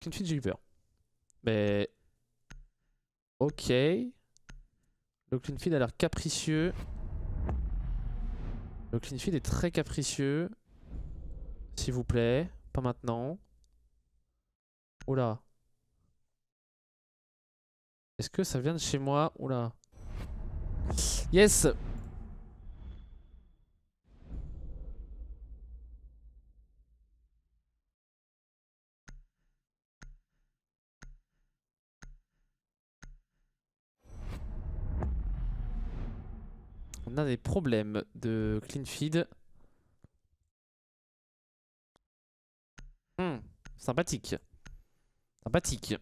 Clean feed, j'ai eu peur. Mais... Ok. Le clean feed a l'air capricieux. Le clean feed est très capricieux. S'il vous plaît. Pas maintenant. Oula. Est-ce que ça vient de chez moi? Oula. Yes! On a des problèmes de clean feed. Sympathique. Sympathique.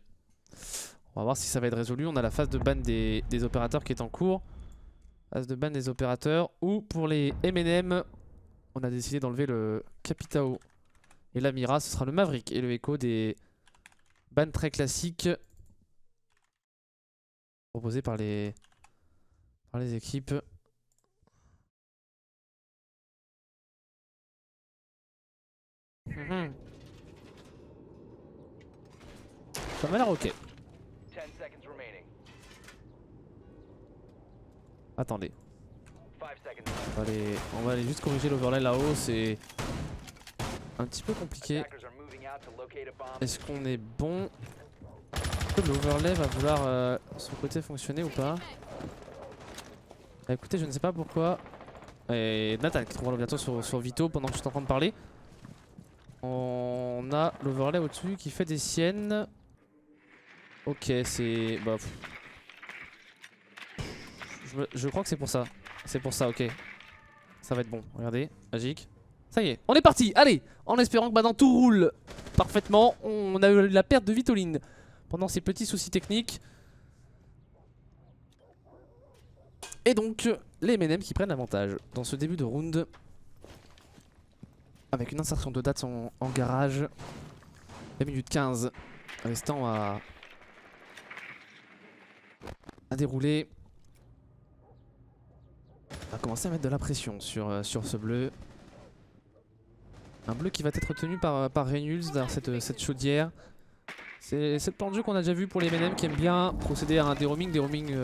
On va voir si ça va être résolu. On a la phase de ban des opérateurs qui est en cours. Phase de ban des opérateurs. Ou pour les M&M, on a décidé d'enlever le Capitao et l'Amira. Ce sera le Maverick et le Echo des bans très classiques proposés par les équipes. Ça m'a l'air ok. Attendez. On va aller juste corriger l'overlay là-haut. C'est un petit peu compliqué. Est-ce qu'on est bon? Est-ce que l'overlay va vouloir son côté fonctionner ou pas? Bah, écoutez, je ne sais pas pourquoi. Et Nathan qui trouve bientôt sur Vito pendant que je suis en train de parler. On a l'overlay au-dessus qui fait des siennes. Ok, c'est... Bah, je crois que c'est pour ça. C'est pour ça, ok. Ça va être bon, regardez, magique. Ça y est, on est parti, allez. En espérant que maintenant tout roule parfaitement. On a eu la perte de Vitoline pendant ces petits soucis techniques. Et donc, les M&M qui prennent l'avantage dans ce début de round. Avec une insertion de dates en garage. 2 minutes 15. Restant à dérouler. On va commencer à mettre de la pression sur ce bleu. Un bleu qui va être tenu par Reynolds dans cette chaudière. C'est cette plan de jeu qu'on a déjà vu pour les M&M qui aiment bien procéder à un déroaming. Déroaming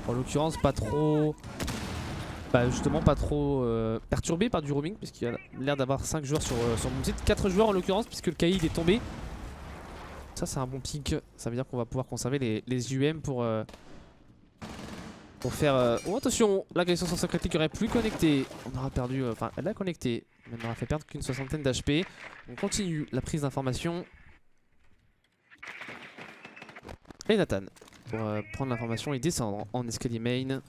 en l'occurrence pas trop... Bah justement pas trop perturbé par du roaming, puisqu'il y a l'air d'avoir 5 joueurs sur mon site. 4 joueurs en l'occurrence, puisque le Kaïd est tombé. Ça c'est un bon pic. Ça veut dire qu'on va pouvoir conserver les UM pour faire... Oh attention, l'agression sans secret qui aurait plus connecté. On aura perdu... Enfin elle a connecté, mais on aura fait perdre qu'une 60aine d'HP. On continue la prise d'information. Et Nathan, pour prendre l'information et descendre en escalier main.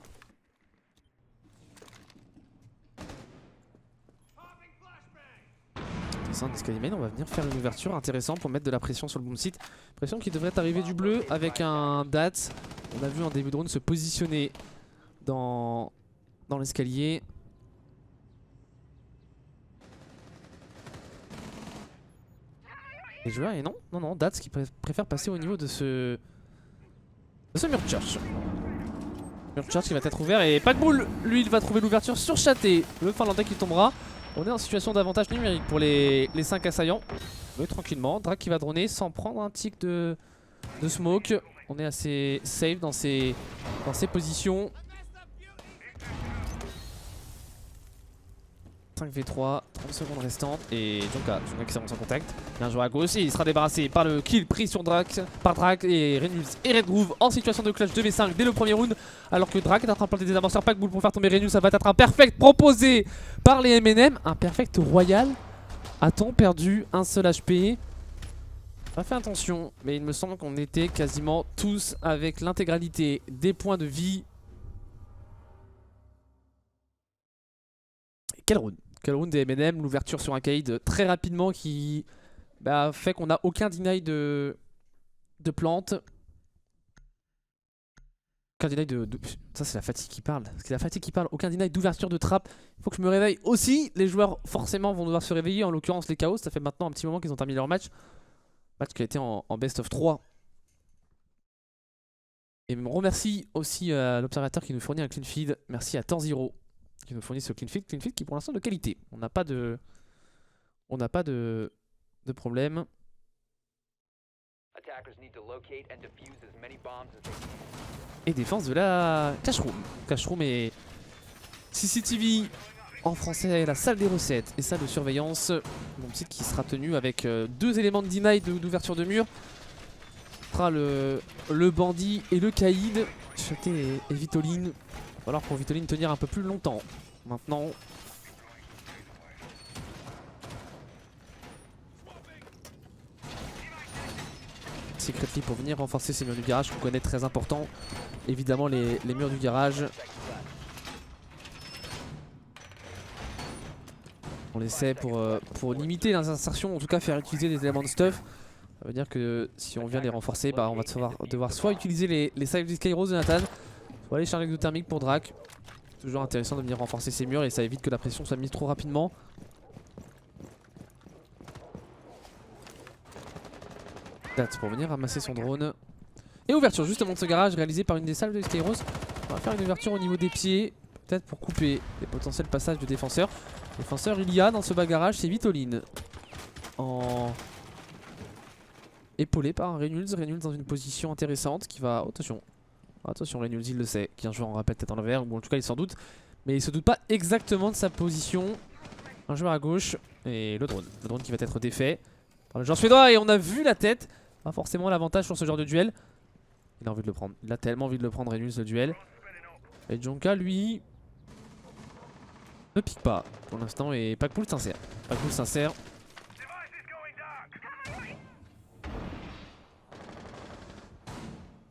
Descendre l'escalier main, on va venir faire une ouverture intéressante pour mettre de la pression sur le boom site. Pression qui devrait arriver du bleu avec un DAT. On a vu en début de round se positionner dans l'escalier. Les joueurs, et non, DAT qui préfère passer au niveau de ce mur de church. Mur de church qui va être ouvert et Packbull, lui, il va trouver l'ouverture sur Châté. Le Finlandais qui tombera. On est en situation d'avantage numérique pour les 5 assaillants. Mais tranquillement, Drake qui va droner sans prendre un tic de smoke. On est assez safe dans ces positions. 5v3, 30 secondes restantes. Et Jonka qui s'avance en contact. Bien joué à gauche et il sera débarrassé par le kill pris sur Drake, par Drake et Reynolds et Redgroove en situation de clutch 2v5 dès le premier round. Alors que Drake est en train de planter des amorceurs Packbull pour faire tomber Reynolds. Ça va être un perfect proposé par les M&M. Un perfect royal. A-t-on perdu un seul HP? Pas fait attention, mais il me semble qu'on était quasiment tous avec l'intégralité des points de vie. Et quel round des M&M, l'ouverture sur un Kaïd très rapidement qui fait qu'on n'a aucun deny de plante. Aucun deny Ça c'est la fatigue qui parle. C'est la fatigue qui parle. Aucun deny d'ouverture de trappe. Il faut que je me réveille aussi. Les joueurs forcément vont devoir se réveiller. En l'occurrence les Chaos. Ça fait maintenant un petit moment qu'ils ont terminé leur match. Match qui a été en best of 3. Et on remercie aussi à l'observateur qui nous fournit un clean feed. Merci à Tanziro qui nous fournit ce clean feed qui est pour l'instant de qualité. On n'a pas de problème. Et défense de la Cashroom. Cashroom et CCTV en français, la salle des recettes et salle de surveillance. Mon site qui sera tenu avec 2 éléments de deny d'ouverture de mur. Ce sera le bandit et le caïd. Chaté et Vitoline. Il va falloir pour Vitoline tenir un peu plus longtemps. Maintenant. Secretly pour venir renforcer ces murs du garage qu'on connaît très important. Évidemment les murs du garage. On essaie pour limiter les insertions, en tout cas faire utiliser des éléments de stuff. Ça veut dire que si on vient les renforcer, bah on va devoir soit utiliser les Side Skyros de Nathan, soit aller charger l'exothermique pour Drac. Toujours intéressant de venir renforcer ces murs et ça évite que la pression soit mise trop rapidement. Pour venir ramasser son drone. Et ouverture justement de ce garage réalisé par une des salles de Skyros. On va faire une ouverture au niveau des pieds, peut-être pour couper les potentiels passages de défenseurs. Défenseur il y a dans ce bas garage, c'est Vitoline. Épaulé par Reynolds. Reynolds dans une position intéressante qui va... Oh, attention. Attention Reynolds il le sait, qui est un joueur en rappel tête en l'envers, ou en tout cas il s'en doute. Mais il se doute pas exactement de sa position. Un joueur à gauche et le drone. Le drone qui va être défait par le joueur suédois et on a vu la tête. Pas forcément l'avantage sur ce genre de duel. Il a envie de le prendre. Il a tellement envie de le prendre Reynolds le duel. Et Jonka lui ne pique pas pour l'instant et Packpool sincère. Packpool sincère.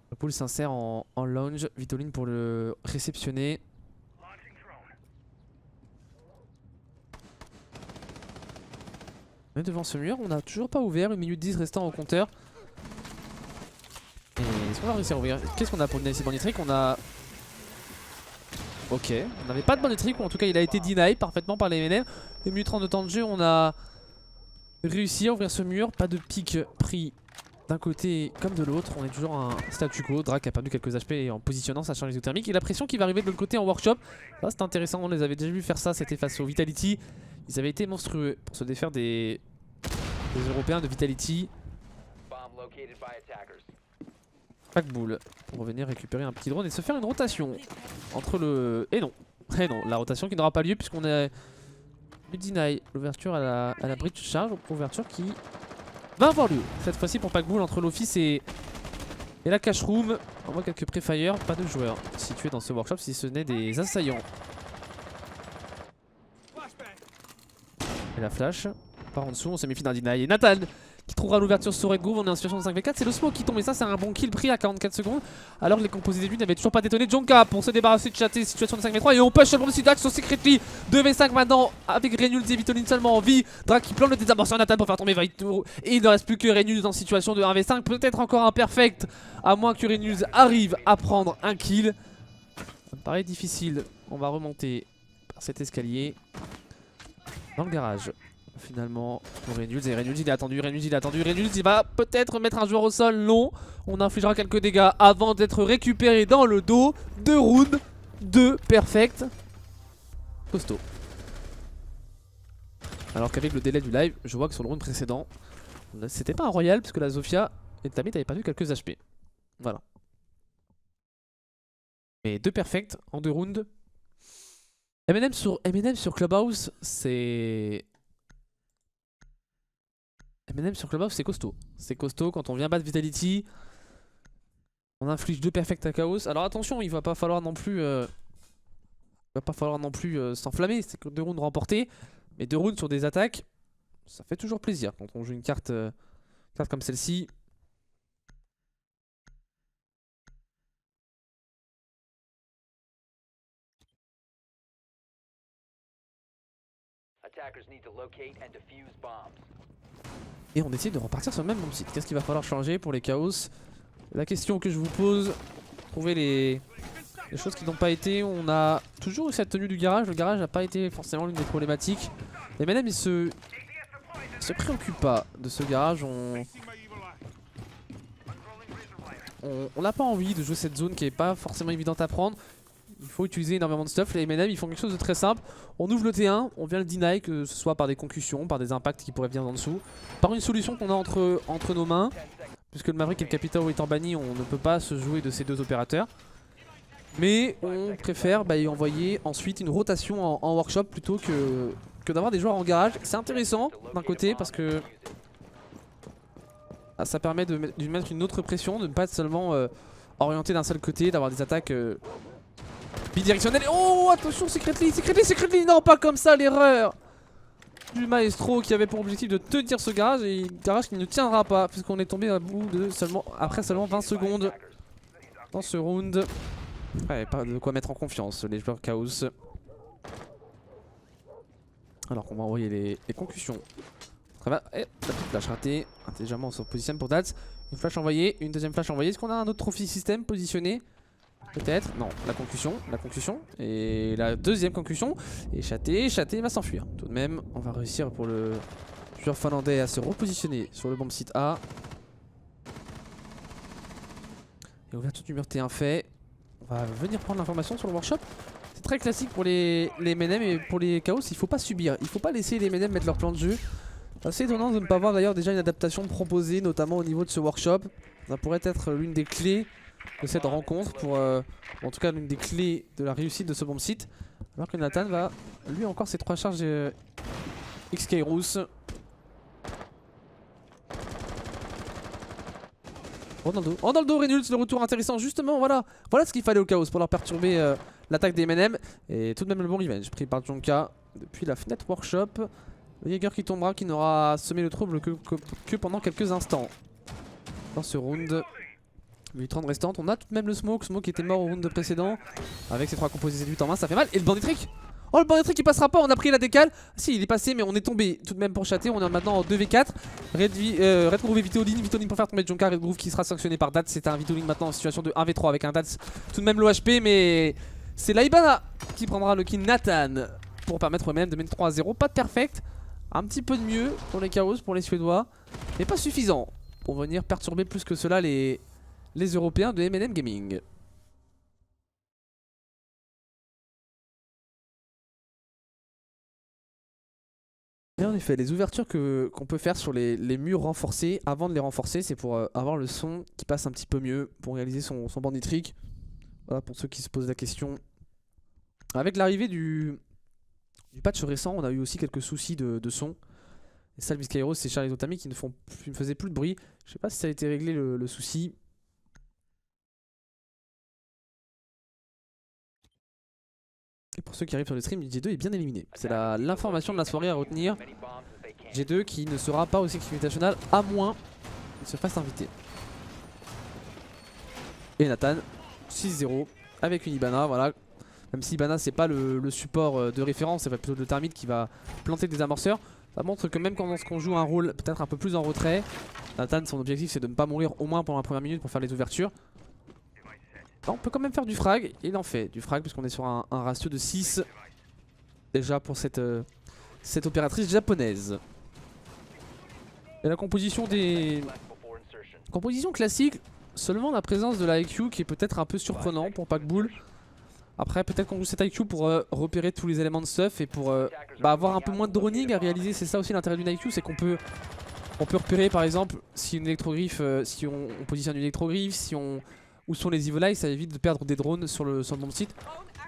Packpool sincère en lounge. Vitoline pour le réceptionner. On est devant ce mur, on n'a toujours pas ouvert, 1 minute 10 restant au compteur. Et est-ce qu'on va réussir à ouvrir? Qu'est-ce qu'on a pour deny bandit trick? On a... Ok, on n'avait pas de bandit trick, ou en tout cas il a été deny parfaitement par les MNM. 1 minute 30 de temps de jeu, on a réussi à ouvrir ce mur. Pas de pic pris d'un côté comme de l'autre. On est toujours un statu quo. Drac a perdu quelques HP en positionnant sa charge exothermique. Et la pression qui va arriver de l'autre côté en workshop. Ça c'est intéressant, on les avait déjà vu faire ça, c'était face au Vitality. Ils avaient été monstrueux pour se défaire des Européens de Vitality. Packbull pour revenir récupérer un petit drone et se faire une rotation entre le... Et non, la rotation qui n'aura pas lieu puisqu'on a eu deny l'ouverture à la bridge charge. Ouverture qui va avoir lieu cette fois-ci pour Packbull entre l'office et la cash room. On voit quelques pré-fire, pas de joueurs situés dans ce workshop si ce n'est des assaillants. Et la flash par en dessous, on s'est méfié d'un deny. Et Nathan qui trouvera l'ouverture sur Red Groove. On est en situation de 5v4. C'est le smoke qui tombe et ça c'est un bon kill pris à 44 secondes. Alors que les composés des lunes n'avaient toujours pas détonné. Jonka pour se débarrasser de chatter, situation de 5v3. Et on push le bomb Dax sur Secretly. 2v5 maintenant avec Reynolds et Vitoline seulement en vie. Drac qui plante le désamorceur Nathan pour faire tomber Vito. Et il ne reste plus que Reynolds en situation de 1v5. Peut-être encore un perfect. À moins que Reynolds arrive à prendre un kill. Ça me paraît difficile. On va remonter par cet escalier dans le garage. Finalement pour Reynolds, et Reynolds il est attendu, Reynolds il va peut-être mettre un joueur au sol, non. On infligera quelques dégâts avant d'être récupéré dans le dos. 2 rounds, 2 perfect. Costaud. Alors qu'avec le délai du live, je vois que sur le round précédent, c'était pas un royal puisque la Zofia et Tamit avaient perdu quelques HP. Voilà. Mais 2 perfect en 2 rounds. MNM sur Clubhouse, c'est... MNM sur Clubhouse c'est costaud. C'est costaud quand on vient battre Vitality. On inflige 2 perfects à Chaos. Alors attention, il va pas falloir non plus s'enflammer. C'est que 2 rounds remportés. Mais 2 rounds sur des attaques, ça fait toujours plaisir quand on joue une carte comme celle-ci. Et on décide de repartir sur le même site. Qu'est-ce qu'il va falloir changer pour les Chaos? La question que je vous pose, trouver les choses qui n'ont pas été. On a toujours eu cette tenue du garage. Le garage n'a pas été forcément l'une des problématiques. Les MNM ils se préoccupent pas de ce garage. On n'a pas envie de jouer cette zone qui est pas forcément évidente à prendre. Il faut utiliser énormément de stuff. Les MNM ils font quelque chose de très simple. On ouvre le T1, on vient le deny, que ce soit par des concussions, par des impacts qui pourraient venir en dessous, par une solution qu'on a entre nos mains. puisque le Maverick et le Capitao étant bannis, on ne peut pas se jouer de ces deux opérateurs. Mais on préfère y envoyer ensuite une rotation en workshop plutôt que d'avoir des joueurs en garage. C'est intéressant d'un côté parce que ça permet de mettre une autre pression, de ne pas être seulement orienté d'un seul côté, d'avoir des attaques bidirectionnelles. Oh attention, Secretly, non pas comme ça, l'erreur du maestro qui avait pour objectif de tenir ce garage et garage qui ne tiendra pas puisqu'on est tombé à bout de après seulement 20 secondes dans ce round. Ouais, pas de quoi mettre en confiance les joueurs Chaos. Alors qu'on va envoyer les concussions. Très bien, et la petite flash ratée. Intelligemment on se repositionne pour Dats. Une flash envoyée, une deuxième flash envoyée. Est-ce qu'on a un autre trophy système positionné? Peut-être, non, la concussion, et la deuxième concussion, et Chaté va s'enfuir. Tout de même, on va réussir pour le joueur finlandais à se repositionner sur le bomb site A. Et ouverture du mur T1 fait. On va venir prendre l'information sur le workshop. C'est très classique pour les MNM et pour les Chaos, il faut pas subir, il faut pas laisser les MNM mettre leur plan de jeu. C'est assez étonnant de ne pas voir d'ailleurs déjà une adaptation proposée, notamment au niveau de ce workshop. Ça pourrait être l'une des clés de cette rencontre pour en tout cas l'une des clés de la réussite de ce bomb site, alors que Nathan va lui encore ses 3 charges XK Rousse. Oh dans le dos Reynolds, le retour intéressant justement, voilà ce qu'il fallait au Chaos pour leur perturber l'attaque des MNM. Et tout de même le bon revenge pris par Jonka depuis la fenêtre workshop. Le Jäger qui tombera, qui n'aura semé le trouble que pendant quelques instants dans ce round. 8-30 restantes, on a tout de même le Smoke qui était mort au round précédent. Avec ses 3 composés séduits en main, ça fait mal. Et le Bandit Trick, oh le Bandit Trick il passera pas, on a pris la décale. Si il est passé mais on est tombé tout de même pour chater. On est maintenant en 2v4. Red Groove et Vitoline pour faire tomber Jonka. Red Groove qui sera sanctionné par Dats. C'est un Vitoline maintenant en situation de 1v3 avec un Dats tout de même low HP. Mais c'est l'Aibana qui prendra le kill Nathan pour permettre même de mettre 3-0. Pas de perfect, un petit peu de mieux pour les Chaos, pour les Suédois, mais pas suffisant pour venir perturber plus que cela les Européens de MNM Gaming. Et en effet, les ouvertures qu'on peut faire sur les murs renforcés, avant de les renforcer, c'est pour avoir le son qui passe un petit peu mieux, pour réaliser son bandit trick. Voilà pour ceux qui se posent la question. Avec l'arrivée du patch récent, on a eu aussi quelques soucis de son. Et ça, le Vizcairos, c'est Charlie Otami qui ne faisaient plus de bruit. Je sais pas si ça a été réglé le souci. Et pour ceux qui arrivent sur le stream, G2 est bien éliminé. C'est l'information de la soirée à retenir. G2 qui ne sera pas au Six Invitational à moins qu'il se fasse inviter. Et Nathan, 6-0 avec une Ibana, voilà. Même si Ibana c'est pas le support de référence, c'est plutôt le Thermite qui va planter des amorceurs. Ça montre que même quand on joue un rôle peut-être un peu plus en retrait, Nathan son objectif c'est de ne pas mourir au moins pendant la première minute pour faire les ouvertures. On peut quand même faire du frag, et il en fait du frag puisqu'on est sur un ratio de 6 déjà pour cette opératrice japonaise. Et la composition classique, seulement la présence de la IQ qui est peut-être un peu surprenant pour Packbull. Après peut-être qu'on joue cette IQ pour repérer tous les éléments de stuff et pour avoir un peu moins de droning à réaliser. C'est ça aussi l'intérêt d'une IQ, c'est qu'on peut repérer par exemple si une électrogriffe, si on positionne une électrogriffe, où sont les Evil Eyes, ça évite de perdre des drones sur le bomb site.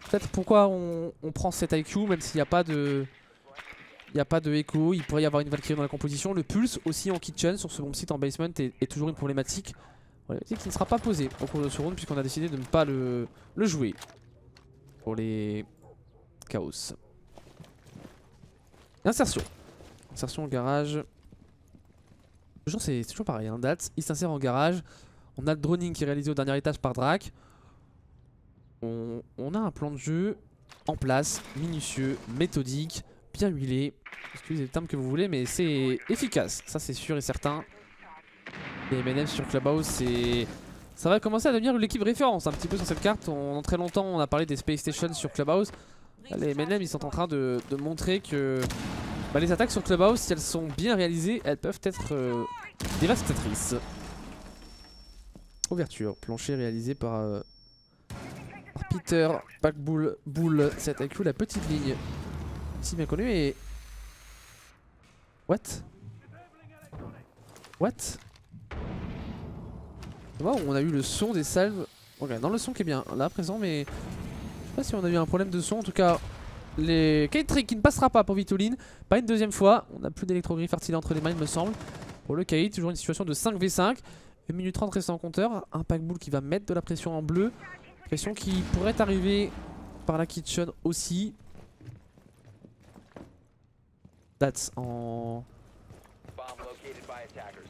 Peut-être pourquoi on prend cette IQ, même s'il n'y a pas de echo, il pourrait y avoir une Valkyrie dans la composition. Le Pulse aussi en kitchen sur ce bomb site en basement est toujours une problématique. Problématique qui ne sera pas posée au cours de ce round puisqu'on a décidé de ne pas le jouer pour les Chaos. Insertion. Insertion au garage. C'est toujours pareil, hein. Dats, il s'insère en garage. On a le droning qui est réalisé au dernier étage par Drak. On a un plan de jeu en place, minutieux, méthodique, bien huilé. Excusez les termes que vous voulez, mais c'est efficace. Ça c'est sûr et certain. Les MNM sur Clubhouse, ça va commencer à devenir l'équipe référence un petit peu sur cette carte. Pendant très longtemps, on a parlé des Space Stations sur Clubhouse. Là, les MNM, ils sont en train de montrer que les attaques sur Clubhouse, si elles sont bien réalisées, elles peuvent être dévastatrices. Ouverture, plancher réalisé par Peter Packbull Bull. Cette IQ, la petite ligne si bien connue et... What? Wow, on a eu le son des salves. Ok, dans le son qui est bien là à présent, mais je sais pas si on a eu un problème de son. En tout cas, les K-Trick qui ne passera pas pour Vitoline. Pas une deuxième fois. On n'a plus d'électrogriffe artilé entre les mains, il me semble. Pour le K, toujours une situation de 5v5. 1 minute 30 restant en compteur. Un pack-bull qui va mettre de la pression en bleu. Pression qui pourrait arriver par la kitchen aussi. That's en...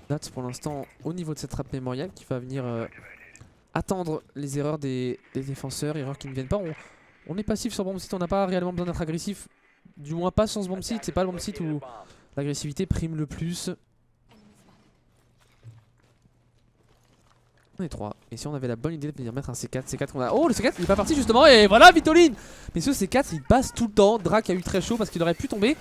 That's pour l'instant au niveau de cette trappe mémoriale qui va venir attendre les erreurs des défenseurs, erreurs qui ne viennent pas. On est passif sur bomb site, on n'a pas réellement besoin d'être agressif. Du moins pas sans ce bomb site, c'est pas le bomb site où l'agressivité prime le plus. On est 3. Et si on avait la bonne idée de venir mettre un C4, C4 qu'on a... Oh, le C4 il est pas parti justement, et voilà Vitoline. Mais ce C4 il passe tout le temps. Drac a eu très chaud parce qu'il aurait pu tomber.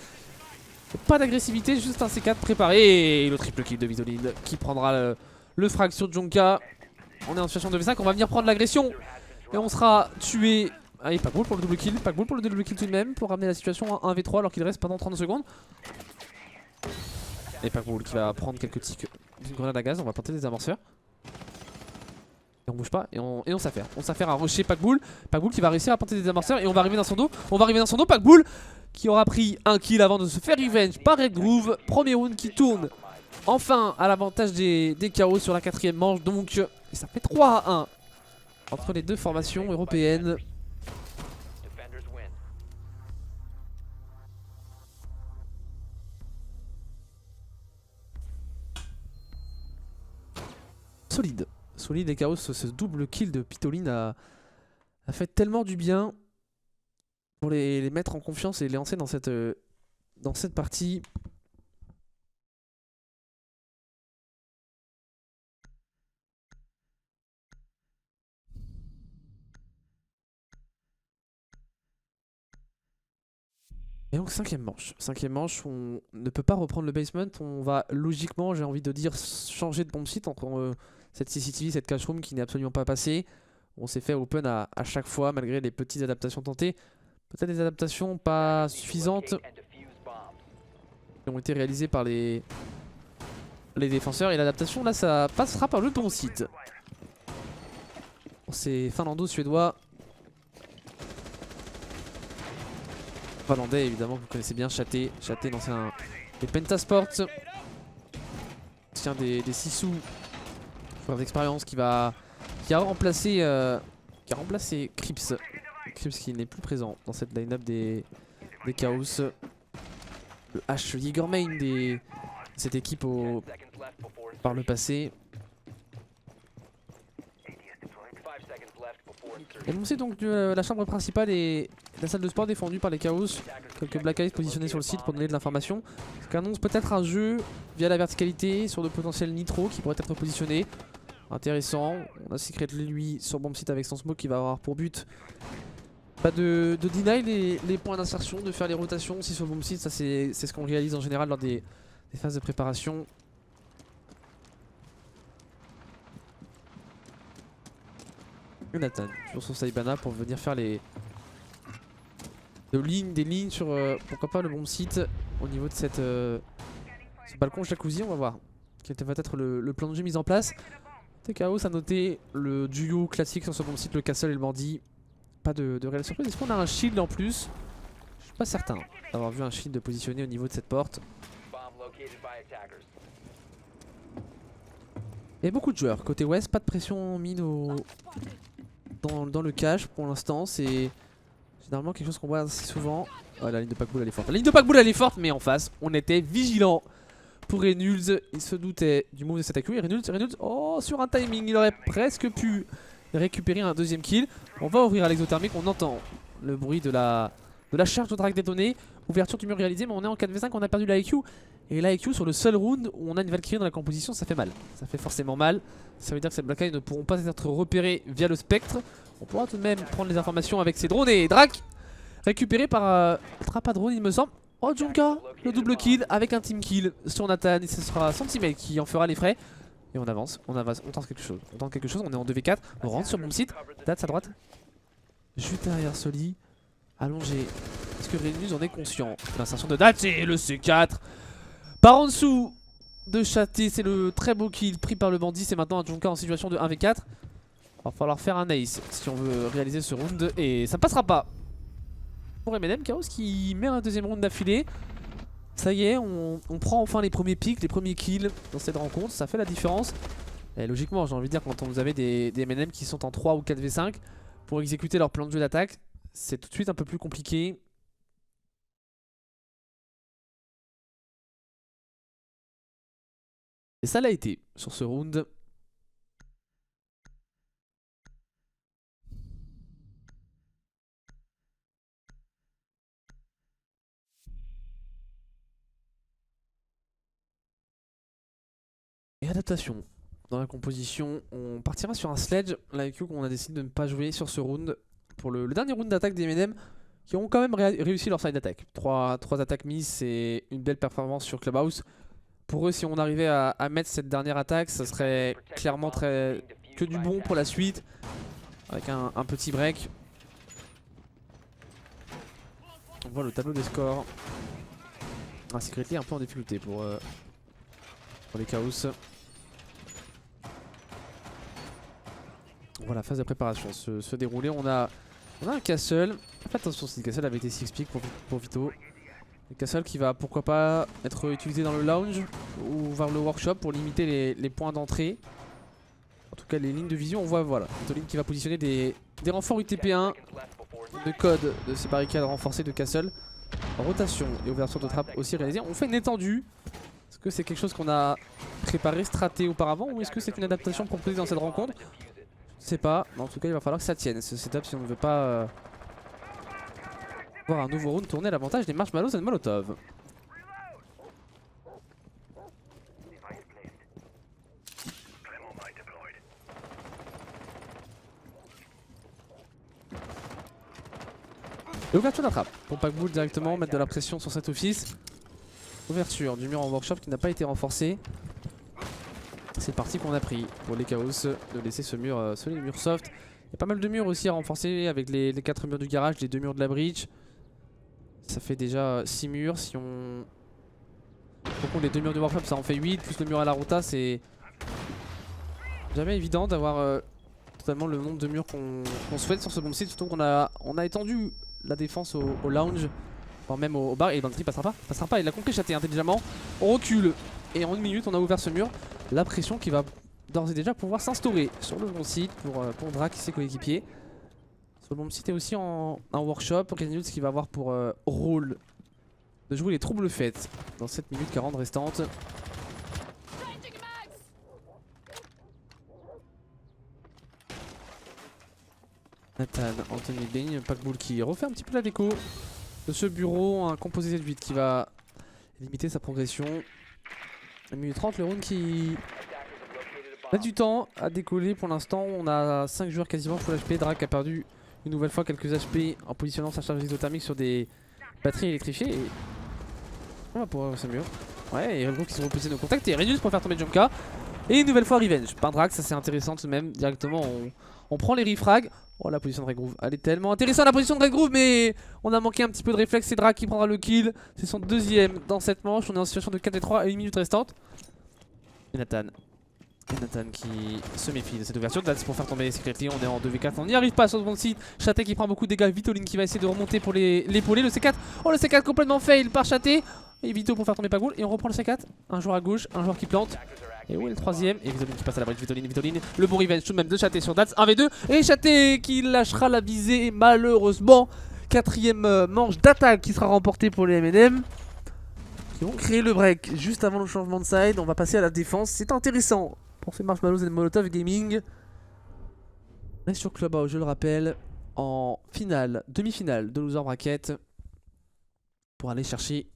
Pas d'agressivité, juste un C4 préparé. Et le triple kill de Vitoline qui prendra le frag sur Junka. On est en situation de V5, on va venir prendre l'agression. Et on sera tué. Allez, pack-bull pour le double kill. Pack-bull pour le double kill tout de même. Pour ramener la situation à 1v3 alors qu'il reste pendant 30 secondes. Et pack-bull qui va prendre quelques tics d'une grenade à gaz. On va planter des amorceurs. Et on bouge pas et on s'affaire. On s'affaire à rusher pack-bull. Pack-bull qui va réussir à planter des amorceurs. Et on va arriver dans son dos. Pack-bull qui aura pris un kill avant de se faire revenge par Red Groove. Premier round qui tourne enfin à l'avantage des chaos sur la 4ème manche. Donc et ça fait 3-1 entre les deux formations européennes. Solide et chaos. Ce double kill de Vitoline a fait tellement du bien pour les mettre en confiance et les lancer dans cette partie. Et donc 5ème manche. 5ème manche, on ne peut pas reprendre le basement. On va logiquement, j'ai envie de dire, changer de bomb site entre cette CCTV, cette cache room qui n'est absolument pas passée. On s'est fait open à chaque fois malgré les petites adaptations tentées. Peut-être des adaptations pas suffisantes qui ont été réalisées par les défenseurs. Et l'adaptation là ça passera par le bon site. C'est finlando-suédois. Finlandais évidemment, vous connaissez bien Chaté. Chaté, l'ancien des Pentasport. Tiens des Sissou. Joueur d'expérience qui a remplacé Crips. Crips qui n'est plus présent dans cette line-up des Chaos. Le H Jägermain de cette équipe par le passé. Et on sait donc la chambre principale et la salle de sport défendue par les Chaos. Quelques Black Eyes positionnés sur le site pour donner de l'information. Ce qui annonce peut-être un jeu via la verticalité sur de potentiels nitro qui pourraient être positionnés. Intéressant. On a Secret lui sur bomb site avec son smoke qui va avoir pour but pas de deny les points d'insertion, de faire les rotations aussi sur le bomb site. Ça c'est ce qu'on réalise en général lors des phases de préparation. Nathan toujours sur Saibana pour venir faire des lignes sur pourquoi pas le bomb site au niveau de ce balcon jacuzzi. On va voir quel va être le plan de jeu mis en place. TKO a noté le duo classique sur ce bomb site, le castle et le bandit. Pas de réelle surprise. Est-ce qu'on a un shield en plus? Je suis pas certain d'avoir vu un shield positionné au niveau de cette porte. Il y a beaucoup de joueurs. Côté ouest, pas de pression mine dans le cache pour l'instant. C'est généralement quelque chose qu'on voit assez souvent. Oh, la ligne de pack-bull elle est forte. La ligne de pack-bull elle est forte, mais en face, on était vigilant pour Reynolds. Il se doutait du move de cette AQ. Et Reynolds, oh, sur un timing, il aurait presque pu récupérer un deuxième kill. On va ouvrir à l'exothermique. On entend le bruit de la charge de drag détonnée. Ouverture du mur réalisée, mais on est en 4v5. On a perdu la IQ. Et la IQ sur le seul round où on a une Valkyrie dans la composition, ça fait mal. Ça fait forcément mal. Ça veut dire que ces Black Eyes ne pourront pas être repérés via le spectre. On pourra tout de même prendre les informations avec ses drones. Et Drac récupéré par Trapadrone il me semble. Oh Junka, le double kill avec un team kill sur Nathan. Et ce sera son teammate qui en fera les frais. Et on avance, on tente quelque chose. On est en 2v4, on rentre sur mon site. Dats à droite. Juste derrière Soli. Allongé. Est-ce que Reynolds en est conscient? L'insertion de Dats et le C4. Par en dessous de Chaté. C'est le très beau kill pris par le bandit. C'est maintenant un Junka en situation de 1v4. Il va falloir faire un ace si on veut réaliser ce round. Et ça passera pas. Pour MNM, Chaos qui met un deuxième round d'affilée. Ça y est, on prend enfin les premiers pics, les premiers kills dans cette rencontre. Ça fait la différence. Et logiquement, j'ai envie de dire, quand vous avez des MNM qui sont en 3 ou 4v5 pour exécuter leur plan de jeu d'attaque, c'est tout de suite un peu plus compliqué. Et ça l'a été sur ce round. Et adaptation. Dans la composition, on partira sur un sledge. L'IQ qu'on a décidé de ne pas jouer sur ce round. Pour le dernier round d'attaque des MNM qui ont quand même réussi leur side attack. 3 attaques mises, c'est une belle performance sur Clubhouse. Pour eux, si on arrivait à mettre cette dernière attaque, ça serait clairement que du bon pour la suite. Avec un petit break. On voit le tableau des scores. Un Secretly un peu en difficulté pour les Chaos. Voilà, phase de préparation se dérouler. On a un Castle. Faites attention si le Castle avait été 6 pick pour Vito. Le Castle qui va pourquoi pas être utilisé dans le lounge ou vers le workshop pour limiter les points d'entrée. En tout cas les lignes de vision, on voit voilà. Vitoline qui va positionner des renforts UTP1 de code de ces barricades renforcées de Castle. En rotation et ouverture de trappe aussi réalisée. On fait une étendue. Est-ce que c'est quelque chose qu'on a préparé, straté auparavant, ou est-ce que c'est une adaptation proposée dans cette rencontre? Je sais pas, mais en tout cas il va falloir que ça tienne ce setup si on ne veut pas voir un nouveau round tourner à l'avantage des Marshmallows et Molotov. Et ouverture de la trappe pour Packbull directement, mettre de la pression sur cet office. Ouverture du mur en workshop qui n'a pas été renforcé. C'est le parti qu'on a pris pour les Chaos de laisser ce mur, les murs soft. Il y a pas mal de murs aussi à renforcer avec les 4 murs du garage, les 2 murs de la bridge. Ça fait déjà 6 murs. Si on compte les 2 murs du workshop, ça en fait 8. Plus le mur à la rota, c'est jamais évident d'avoir totalement le nombre de murs qu'on souhaite sur ce bomb site. Surtout qu'on a étendu la défense au lounge, voire même au bar. Et Bandit passera pas. Il l'a compris Chaté intelligemment. On recule. Et en 1 minute, on a ouvert ce mur. La pression qui va d'ores et déjà pouvoir s'instaurer sur le bon site pour Drac et ses coéquipiers. Sur le bon site et aussi en workshop. Reynolds qui va avoir pour rôle de jouer les troubles faites dans 7 minutes 40 restantes. Nathan, Anthony Bing, Packbull qui refait un petit peu la déco de ce bureau. Un composé Z8 qui va limiter sa progression. 1 minute 30, le round qui met du temps à décoller pour l'instant. On a 5 joueurs quasiment full HP. Drac a perdu une nouvelle fois quelques HP en positionnant sa charge isothermique sur des batteries électrifiées. Et on va pouvoir ce mur. Ouais, et Relgo qui se repositionne au contact. Et Renus pour faire tomber Jumka. Et une nouvelle fois Revenge par Drac, ça c'est intéressant tout de même. Directement, on prend les refrags. Oh, la position de Red Groove, elle est tellement intéressante la position de Red Groove, mais on a manqué un petit peu de réflexe. C'est Drac qui prendra le kill. C'est son deuxième dans cette manche. On est en situation de 4-3 à 1 minute restante. Et Nathan qui se méfie de cette ouverture. That's pour faire tomber Secretly. On est en 2v4. On n'y arrive pas sur le bon site. Chaté qui prend beaucoup de dégâts. Vitoline qui va essayer de remonter pour l'épauler. Le C4. Oh, le C4 complètement fail par Chaté. Et Vito pour faire tomber Pagoul. Et on reprend le C4. Un joueur à gauche, un joueur qui plante. Et où est le troisième? Et Vitoline qui passe à la bridge. Vitoline. Le bon revenge tout de même de Chaté sur Dats. 1v2. Et Chaté qui lâchera la visée. malheureusement, 4ème manche d'attaque qui sera remportée pour les MNM. Qui vont créer le break juste avant le changement de side. On va passer à la défense. C'est intéressant pour ces Marshmallows et Molotov Gaming. On est sur Clubhouse, je le rappelle, en finale, demi-finale de Loser Bracket. Pour aller chercher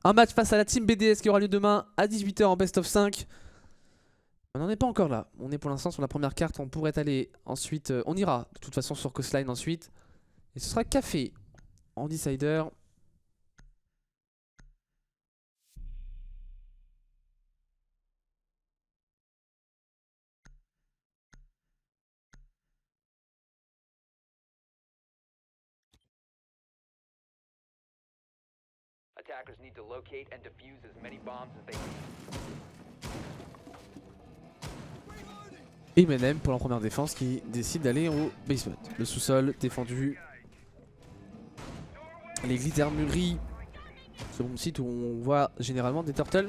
un match face à la team BDS qui aura lieu demain à 18 h en best of 5. On n'en est pas encore là. On est pour l'instant sur la première carte. On pourrait aller ensuite. On ira de toute façon sur Coastline ensuite. Et ce sera Café en decider. Attackers need to locate and defuse as many bombs as they can. Et M&M pour la première défense qui décide d'aller au basement. Le sous-sol défendu. Les glittermuries. Ce bon site où on voit généralement des turtles.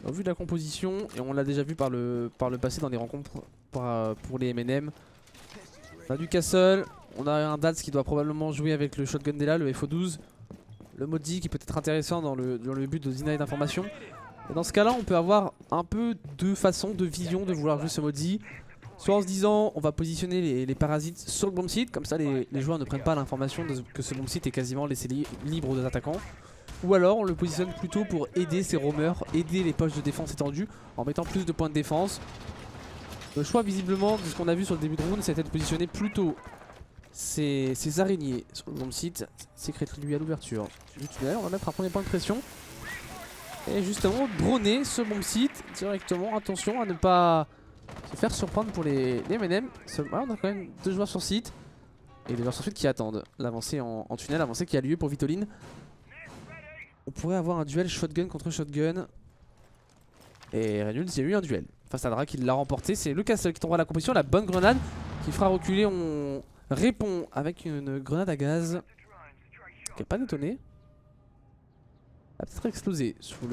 Au vu de la composition, et on l'a déjà vu par le passé dans des rencontres pour les M&M. On a du castle, on a un Dats qui doit probablement jouer avec le shotgun d'Ela, le FO12. Le Modi qui peut être intéressant dans le but de deny d'information. Et dans ce cas là on peut avoir un peu deux façons, deux visions de vouloir jouer ce Modi. Soit en se disant on va positionner les parasites sur le bomb site, comme ça les joueurs ne prennent pas l'information que ce bomb site est quasiment laissé libre aux attaquants. Ou alors on le positionne plutôt pour aider ses roamers, aider les poches de défense étendues en mettant plus de points de défense. Le choix visiblement de ce qu'on a vu sur le début de round, c'était de positionner plutôt ces araignées sur le bomb site. Secret lui à l'ouverture du tunnel, on va mettre un premier point de pression. Et justement droner ce bomb site directement, attention à ne pas se faire surprendre pour les M&M. On a quand même deux joueurs sur site. Et des joueurs sur site qui attendent l'avancée en tunnel, l'avancée qui a lieu pour Vitoline. On pourrait avoir un duel shotgun contre shotgun. Et Reynolds, il y a eu un duel face à Dra qui l'a remporté. C'est le Castle qui tombera à la composition. La bonne grenade qui fera reculer. On répond avec une grenade à gaz qui n'a pas détonné. Elle a peut-être explosé sous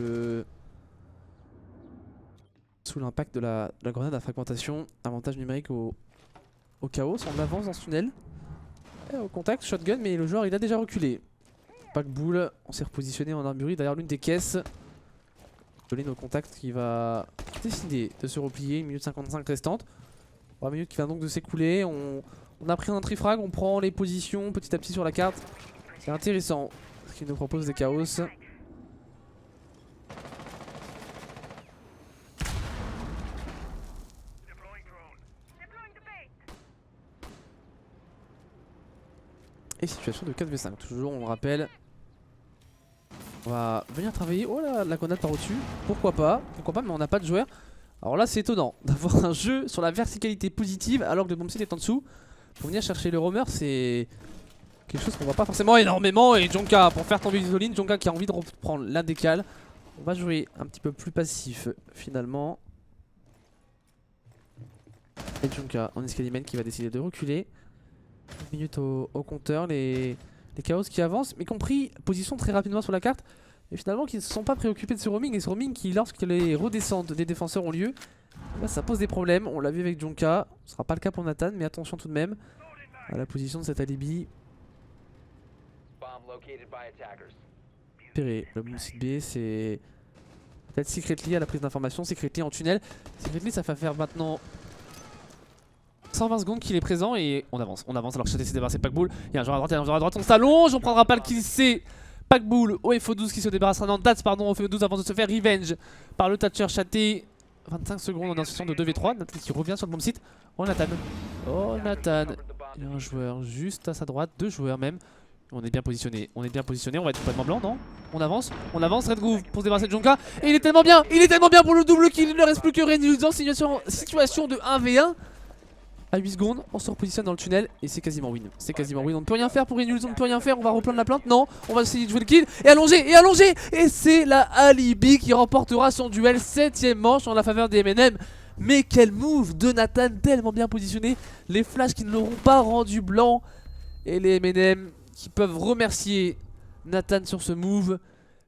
l'impact de la grenade à fragmentation. Avantage numérique au chaos. On avance dans ce tunnel. Et au contact, shotgun, mais le joueur il a déjà reculé. Pack-boule, on s'est repositionné en armurerie derrière l'une des caisses. Vitoline au contact qui va décider de se replier, 1 minute 55 restante. 3 minutes qui va donc de s'écouler. On a pris un trifrag, on prend les positions petit à petit sur la carte. C'est intéressant ce qu'il nous propose des chaos. Et situation de 4v5, toujours on le rappelle. On va venir travailler. Oh là, la grenade par au-dessus. Pourquoi pas, mais on n'a pas de joueur. Alors là c'est étonnant d'avoir un jeu sur la verticalité positive alors que le bomb site est en dessous. Pour venir chercher le roamer, c'est quelque chose qu'on voit pas forcément énormément. Et Jonka pour faire tomber Vitoline, Jonka qui a envie de reprendre la décale. On va jouer un petit peu plus passif finalement. Et Jonka en escalier main qui va décider de reculer. 1 minute au compteur, les chaos qui avancent, mais compris position très rapidement sur la carte. Et finalement qui ne se sont pas préoccupés de ce roaming. Et ce roaming qui, lorsque les redescentes des défenseurs ont lieu, là, ça pose des problèmes. On l'a vu avec Jonka, ce sera pas le cas pour Nathan, mais attention tout de même à la position de cet alibi. Le bon site B, c'est peut-être Secretly à la prise d'information. Secretly en tunnel. Secretly, ça va faire maintenant 120 secondes qu'il est présent et on avance alors que Chaté s'est débarrassé de Pack-boule. Il y a un joueur à droite, il y a un joueur à droite, on s'allonge, on prendra pas le kill, c'est Pack-boule au FO12 qui se débarrassera dans Dats pardon au FO12 avant de se faire revenge par le Thatcher Chaté. 25 secondes en insertion de 2v3, Nathan qui revient sur le bomb site. Oh Nathan, il y a un joueur juste à sa droite, deux joueurs même. On est bien positionné, on va être complètement blanc, non? On avance, Red Groove pour se débarrasser de Jonka. Et il est tellement bien pour le double kill, il ne reste plus que Reynolds en situation de 1v1. À 8 secondes, on se repositionne dans le tunnel et c'est quasiment win. On ne peut rien faire pour Reynolds, on va reprendre la plainte. Non, on va essayer de jouer le kill et allonger. Et c'est la Alibi qui remportera son duel 7ème manche en la faveur des M&M. Mais quel move de Nathan, tellement bien positionné. Les flashs qui ne l'auront pas rendu blanc. Et les M&M qui peuvent remercier Nathan sur ce move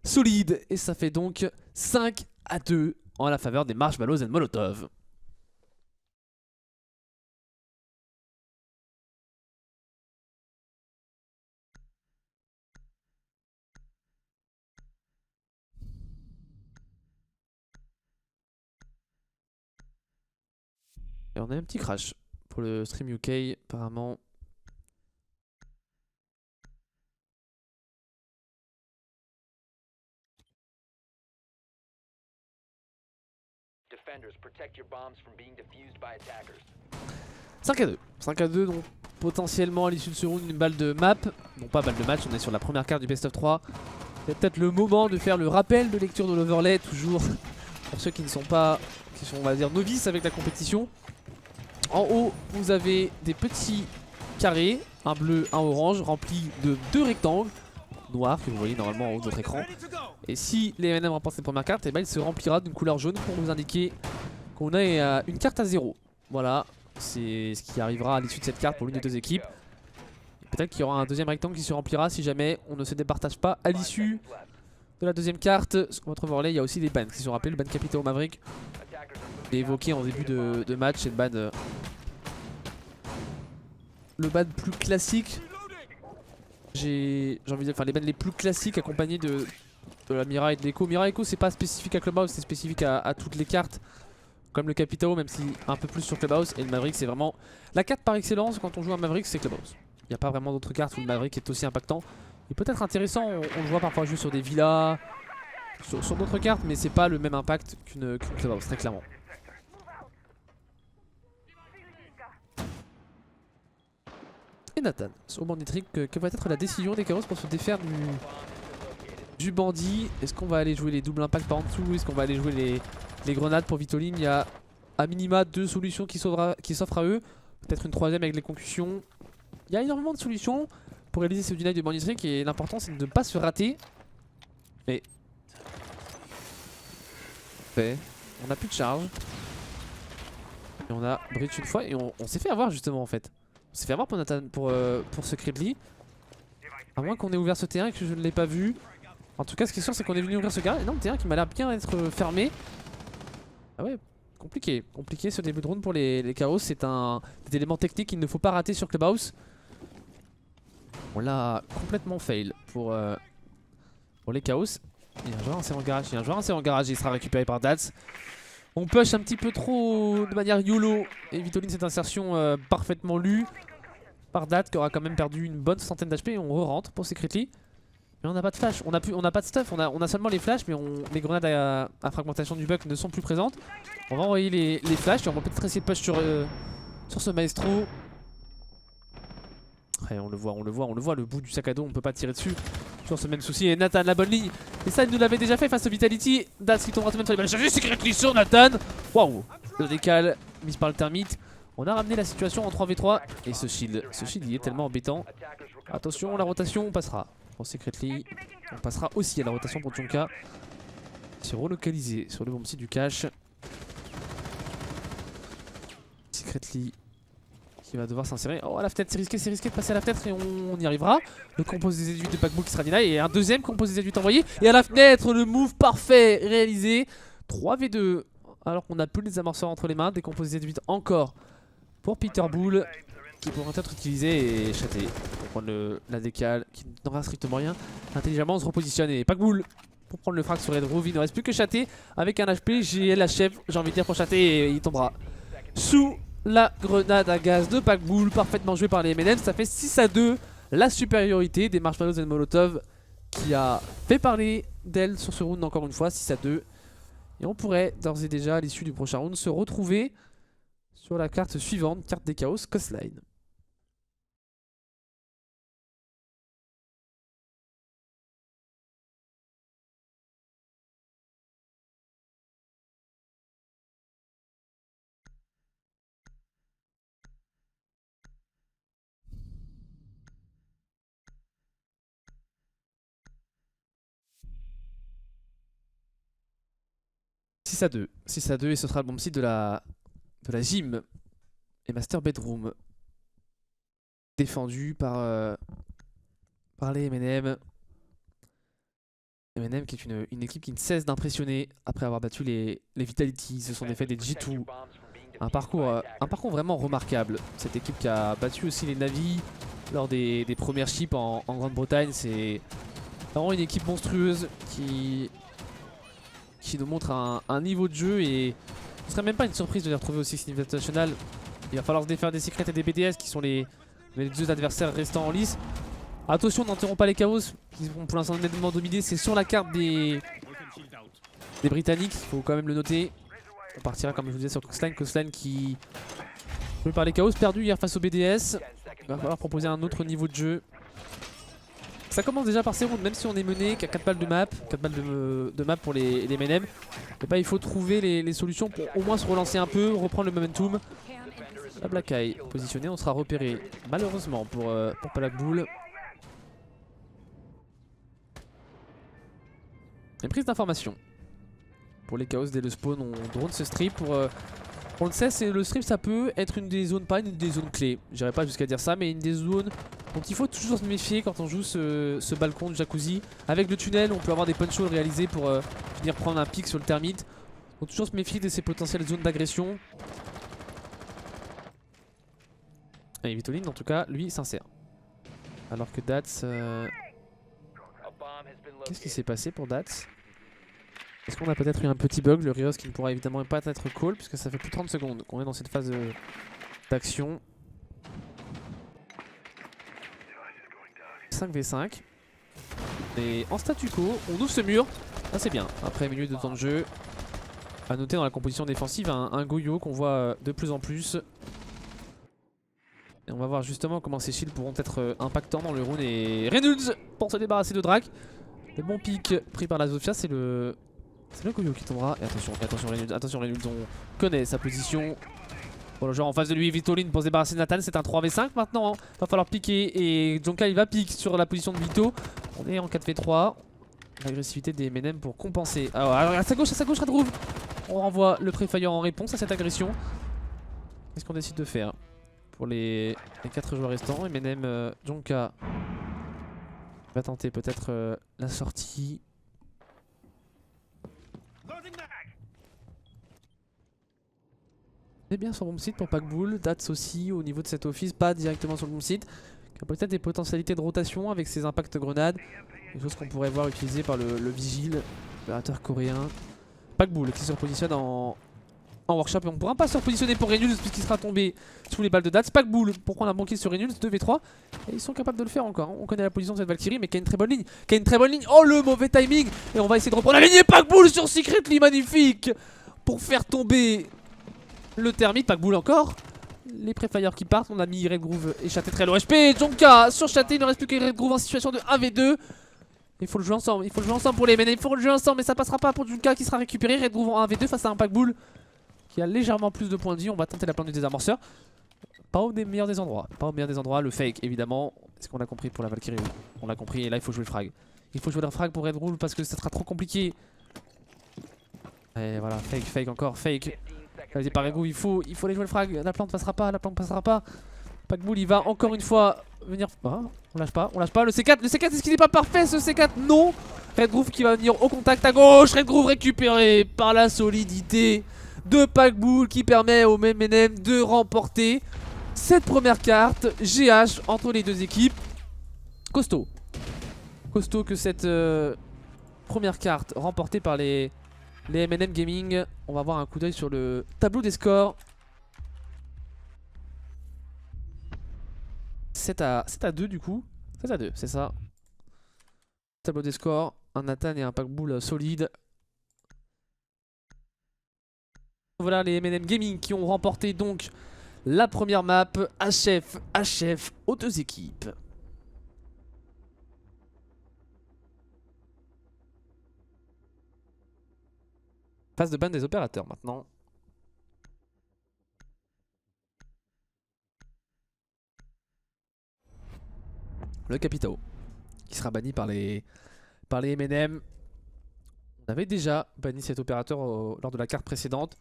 solide. Et ça fait donc 5-2 en la faveur des Marshmallows and Molotov. Et on a un petit crash pour le stream UK apparemment. Defenders, protect your bombs from being defused by attackers. 5-2 donc potentiellement à l'issue de ce round une balle de map. Non pas balle de match, on est sur la première carte du best of 3. C'est peut-être le moment de faire le rappel de lecture de l'overlay, toujours pour ceux qui ne sont pas, qui sont on va dire novices avec la compétition. En haut vous avez des petits carrés, un bleu, un orange, remplis de deux rectangles noirs que vous voyez normalement en haut de votre écran. Et si les M&M remportent cette première carte, et ben il se remplira d'une couleur jaune pour nous indiquer qu'on a une carte à 0. Voilà, c'est ce qui arrivera à l'issue de cette carte pour l'une des deux équipes. Peut-être qu'il y aura un deuxième rectangle qui se remplira si jamais on ne se départage pas à l'issue de la deuxième carte. Sur votre overlay, il y a aussi des bans qui sont rappelés. Le ban Capitao Maverick est évoqué en début de match. C'est le ban plus classique. J'ai envie de dire, enfin les bans les plus classiques accompagnés de la Mira et de l'Echo. Mira et Echo, c'est pas spécifique à Clubhouse, c'est spécifique à toutes les cartes. Comme le Capitao, même si un peu plus sur Clubhouse. Et le Maverick, c'est vraiment la carte par excellence quand on joue à Maverick, c'est Clubhouse. Il n'y a pas vraiment d'autres cartes où le Maverick est aussi impactant. Il peut être intéressant, on le voit parfois jouer sur des villas, sur d'autres cartes, mais c'est pas le même impact qu'une Clubhouse, très clairement. Et Nathan, au bandit trick, que va être la décision des Chaos pour se défaire du bandit? Est-ce qu'on va aller jouer les doubles impacts par en dessous? Est-ce qu'on va aller jouer les grenades pour Vitoline? Il y a à minima 2 solutions qui s'offrent à eux. Peut-être une troisième avec les concussions. Il y a énormément de solutions pour réaliser ce deny de bandit trick et l'important c'est de ne pas se rater. Mais on a plus de charge. Et on a breach une fois et on s'est fait avoir justement en fait. On s'est fait avoir pour ce Cridley. À moins qu'on ait ouvert ce terrain et que je ne l'ai pas vu. En tout cas ce qui est sûr c'est qu'on est venu ouvrir ce garage. Et non, le terrain qui m'a l'air bien être fermé. Ah ouais, compliqué ce début de round pour les Chaos. C'est un élément technique qu'il ne faut pas rater sur Clubhouse. On l'a complètement fail pour les Chaos. Il y a un joueur assez en garage, il sera récupéré par Dats. On push un petit peu trop de manière YOLO. Et Vitoline cette insertion parfaitement lue par Dats qui aura quand même perdu une bonne centaine d'HP. On re-rentre pour Secretly. Mais on n'a pas de flash, on n'a pas de stuff, on a seulement les flashs, mais les grenades à fragmentation du buck ne sont plus présentes. On va envoyer les flashs et on va peut-être essayer de push sur ce maestro. Ouais, on le voit, le bout du sac à dos, on peut pas tirer dessus. Toujours ce même souci. Et Nathan, la bonne ligne. Et ça, il nous l'avait déjà fait face au Vitality. Dats qui tombera tout de même sur les balles chargées. Secretly sur Nathan. Waouh, le décal, mise par le termite. On a ramené la situation en 3v3. Et ce shield il est tellement embêtant. Attention, la rotation, on passera. Pour Secretly, on passera aussi à la rotation pour Tchonka. C'est relocalisé sur le bon site du cache. Secretly qui va devoir s'insérer. Oh, à la fenêtre, c'est risqué de passer à la fenêtre et on y arrivera. Le composé des 18 de Packbull qui sera deny et un deuxième composé des 18 envoyé. Et à la fenêtre, le move parfait réalisé. 3v2 alors qu'on n'a plus les amorceurs entre les mains. Des composés des 18 encore pour Peter Bull qui pourront être utilisés et chatés pour prendre la décale qui n'aura strictement rien. Intelligemment on se repositionne et Packbull pour prendre le frag sur Red Rove. Il ne reste plus que chaté avec un HP. GL achève, j'ai envie de dire, pour chaté et il tombera sous la grenade à gaz de Packbull, parfaitement joué par les MNM. Ça fait 6-2, la supériorité des Marshmallows et Molotov qui a fait parler d'elle sur ce round encore une fois, 6-2. Et on pourrait d'ores et déjà à l'issue du prochain round se retrouver sur la carte suivante, carte des Chaos, Coastline. « 6-2 et ce sera le bon site de la gym et Master Bedroom défendu par les MNM. MNM qui est une équipe qui ne cesse d'impressionner après avoir battu les Vitality. Ce sont des faits des G2. Un parcours vraiment remarquable. Cette équipe qui a battu aussi les Navy lors des premières chips en Grande-Bretagne. C'est vraiment une équipe monstrueuse qui nous montre un niveau de jeu et ce serait même pas une surprise de les retrouver au Six Invitational. Il va falloir se défaire des Secrets et des BDS qui sont les deux adversaires restants en lice. Attention, n'enterrons pas les Chaos qui vont pour l'instant nettement dominés. C'est sur la carte des Britanniques, il faut quand même le noter. On partira comme je vous disais sur Coastline qui joué par les Chaos, perdu hier face au BDS. Il va falloir proposer un autre niveau de jeu. Ça commence déjà par ces rounds, même si on est mené qu'à 4 balles de map, 4 balles de map pour les MNM. Et bah, il faut trouver les solutions pour au moins se relancer un peu, reprendre le momentum. La Black Eye positionnée, on sera repéré malheureusement pour Packbull. Une prise d'information pour les Chaos dès le spawn. On drone ce strip pour On le sait, le strip ça peut être une des zones, pas une des zones clés, j'irai pas jusqu'à dire ça, mais une des zones dont il faut toujours se méfier quand on joue ce balcon de jacuzzi. Avec le tunnel, on peut avoir des punch holes réalisés pour venir prendre un pic sur le termite. Donc toujours se méfier de ces potentielles zones d'agression. Et Vitoline en tout cas, lui, s'insère. Alors que Dats... Qu'est-ce qui s'est passé pour Dats? Est-ce qu'on a peut-être eu un petit bug, le Rios qui ne pourra évidemment pas être call puisque ça fait plus de 30 secondes qu'on est dans cette phase d'action. 5v5. Et en statu quo, on ouvre ce mur. Ah, c'est bien, après 1 minute de temps de jeu. A noter dans la composition défensive un Goyo qu'on voit de plus en plus. Et on va voir justement comment ces shields pourront être impactants dans le round. Et Reynolds pour se débarrasser de Drac. Le bon pic pris par la Zofia, c'est le Goyo qui tombera. Et attention Reynolds, on connaît sa position. Bon, le joueur en face de lui, Vitoline pour se débarrasser de Nathan, c'est un 3v5 maintenant. Hein. Va falloir piquer et Jonka il va piquer sur la position de Vito. On est en 4v3. L'agressivité des MNM pour compenser. Alors à sa gauche, Red Groove. On renvoie le Prefire en réponse à cette agression. Qu'est-ce qu'on décide de faire pour les 4 joueurs restants? MNM, Jonka va tenter peut-être la sortie. On est bien sur le bon site pour Packbull. Dats aussi au niveau de cet office, pas directement sur le bon site. Qui a peut-être des potentialités de rotation avec ses impacts grenades. Des choses qu'on pourrait voir utilisées par le Vigile, l'opérateur coréen. Packbull qui se repositionne en workshop et on ne pourra pas se repositionner pour Reynolds puisqu'il sera tombé sous les balles de Dats. Packbull pour prendre un bon kill sur Reynolds, 2v3. Et ils sont capables de le faire encore. On connaît la position de cette Valkyrie mais qui a une très bonne ligne. Oh le mauvais timing. Et on va essayer de reprendre la ligne et Packbull sur Secretly, magnifique. Pour faire tomber le termite. Packbull encore. Les pré-flyers qui partent. On a mis Red Groove et Chaté très low HP. Jonka sur Chaté, il ne reste plus que Red Groove en situation de 1v2. Il faut le jouer ensemble, pour les MNM, il faut le jouer ensemble, mais ça passera pas pour Junka qui sera récupéré. Red Groove en 1v2 face à un Packbull qui a légèrement plus de points de vie. On va tenter la plante du désamorceur. Pas au meilleur des endroits, le fake évidemment. Est-ce qu'on a compris pour la Valkyrie? Oui, on l'a compris et là il faut jouer le frag. Il faut jouer le frag pour Red Groove parce que ça sera trop compliqué. Et voilà, fake encore, fake. Réalisé par Red Groove, il faut aller jouer le frag. La plante passera pas, Packbull il va encore une fois venir. Ah, on lâche pas. Le C4, est-ce qu'il n'est pas parfait ce C4? Non. Red Groove qui va venir au contact à gauche. Red Groove récupéré par la solidité de Packbull qui permet au MNM de remporter cette première carte GH entre les deux équipes. Costaud que cette première carte remportée par les MNM Gaming. On va avoir un coup d'œil sur le tableau des scores. 7 à 2 du coup. 7 à 2, c'est ça. Tableau des scores. Un Nathan et un Packbull solide. Voilà les MNM Gaming qui ont remporté donc la première map. HF aux deux équipes. Phase de ban des opérateurs maintenant. Le Capitao qui sera banni par les MNM. On avait déjà banni cet opérateur lors de la carte précédente.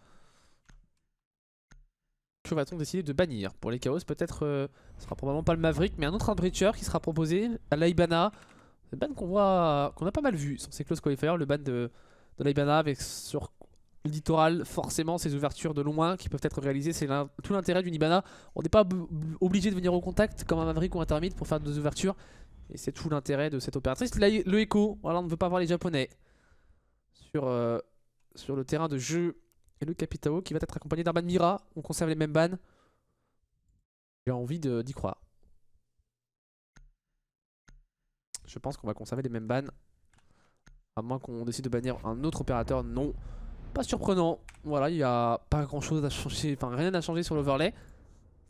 Que va-t-on décider de bannir? Pour les Chaos peut-être ce sera probablement pas le Maverick mais un autre Breacher qui sera proposé à l'Aibana. C'est le ban qu'on a pas mal vu sur ces close qualifiers, le ban de l'Aibana avec sur le littoral forcément ces ouvertures de loin qui peuvent être réalisées. C'est tout l'intérêt d'une Ibana. On n'est pas obligé de venir au contact comme un Maverick ou un Thermite pour faire des ouvertures. Et c'est tout l'intérêt de cette opératrice. Là, le Echo, voilà, on ne veut pas voir les Japonais sur le terrain de jeu. Et le Capitao qui va être accompagné d'un ban Mira. On conserve les mêmes bans. J'ai envie d'y croire. Je pense qu'on va conserver les mêmes bans. À moins qu'on décide de bannir un autre opérateur. Non. Pas surprenant. Voilà, il n'y a pas grand chose à changer. Enfin, rien à changer sur l'overlay.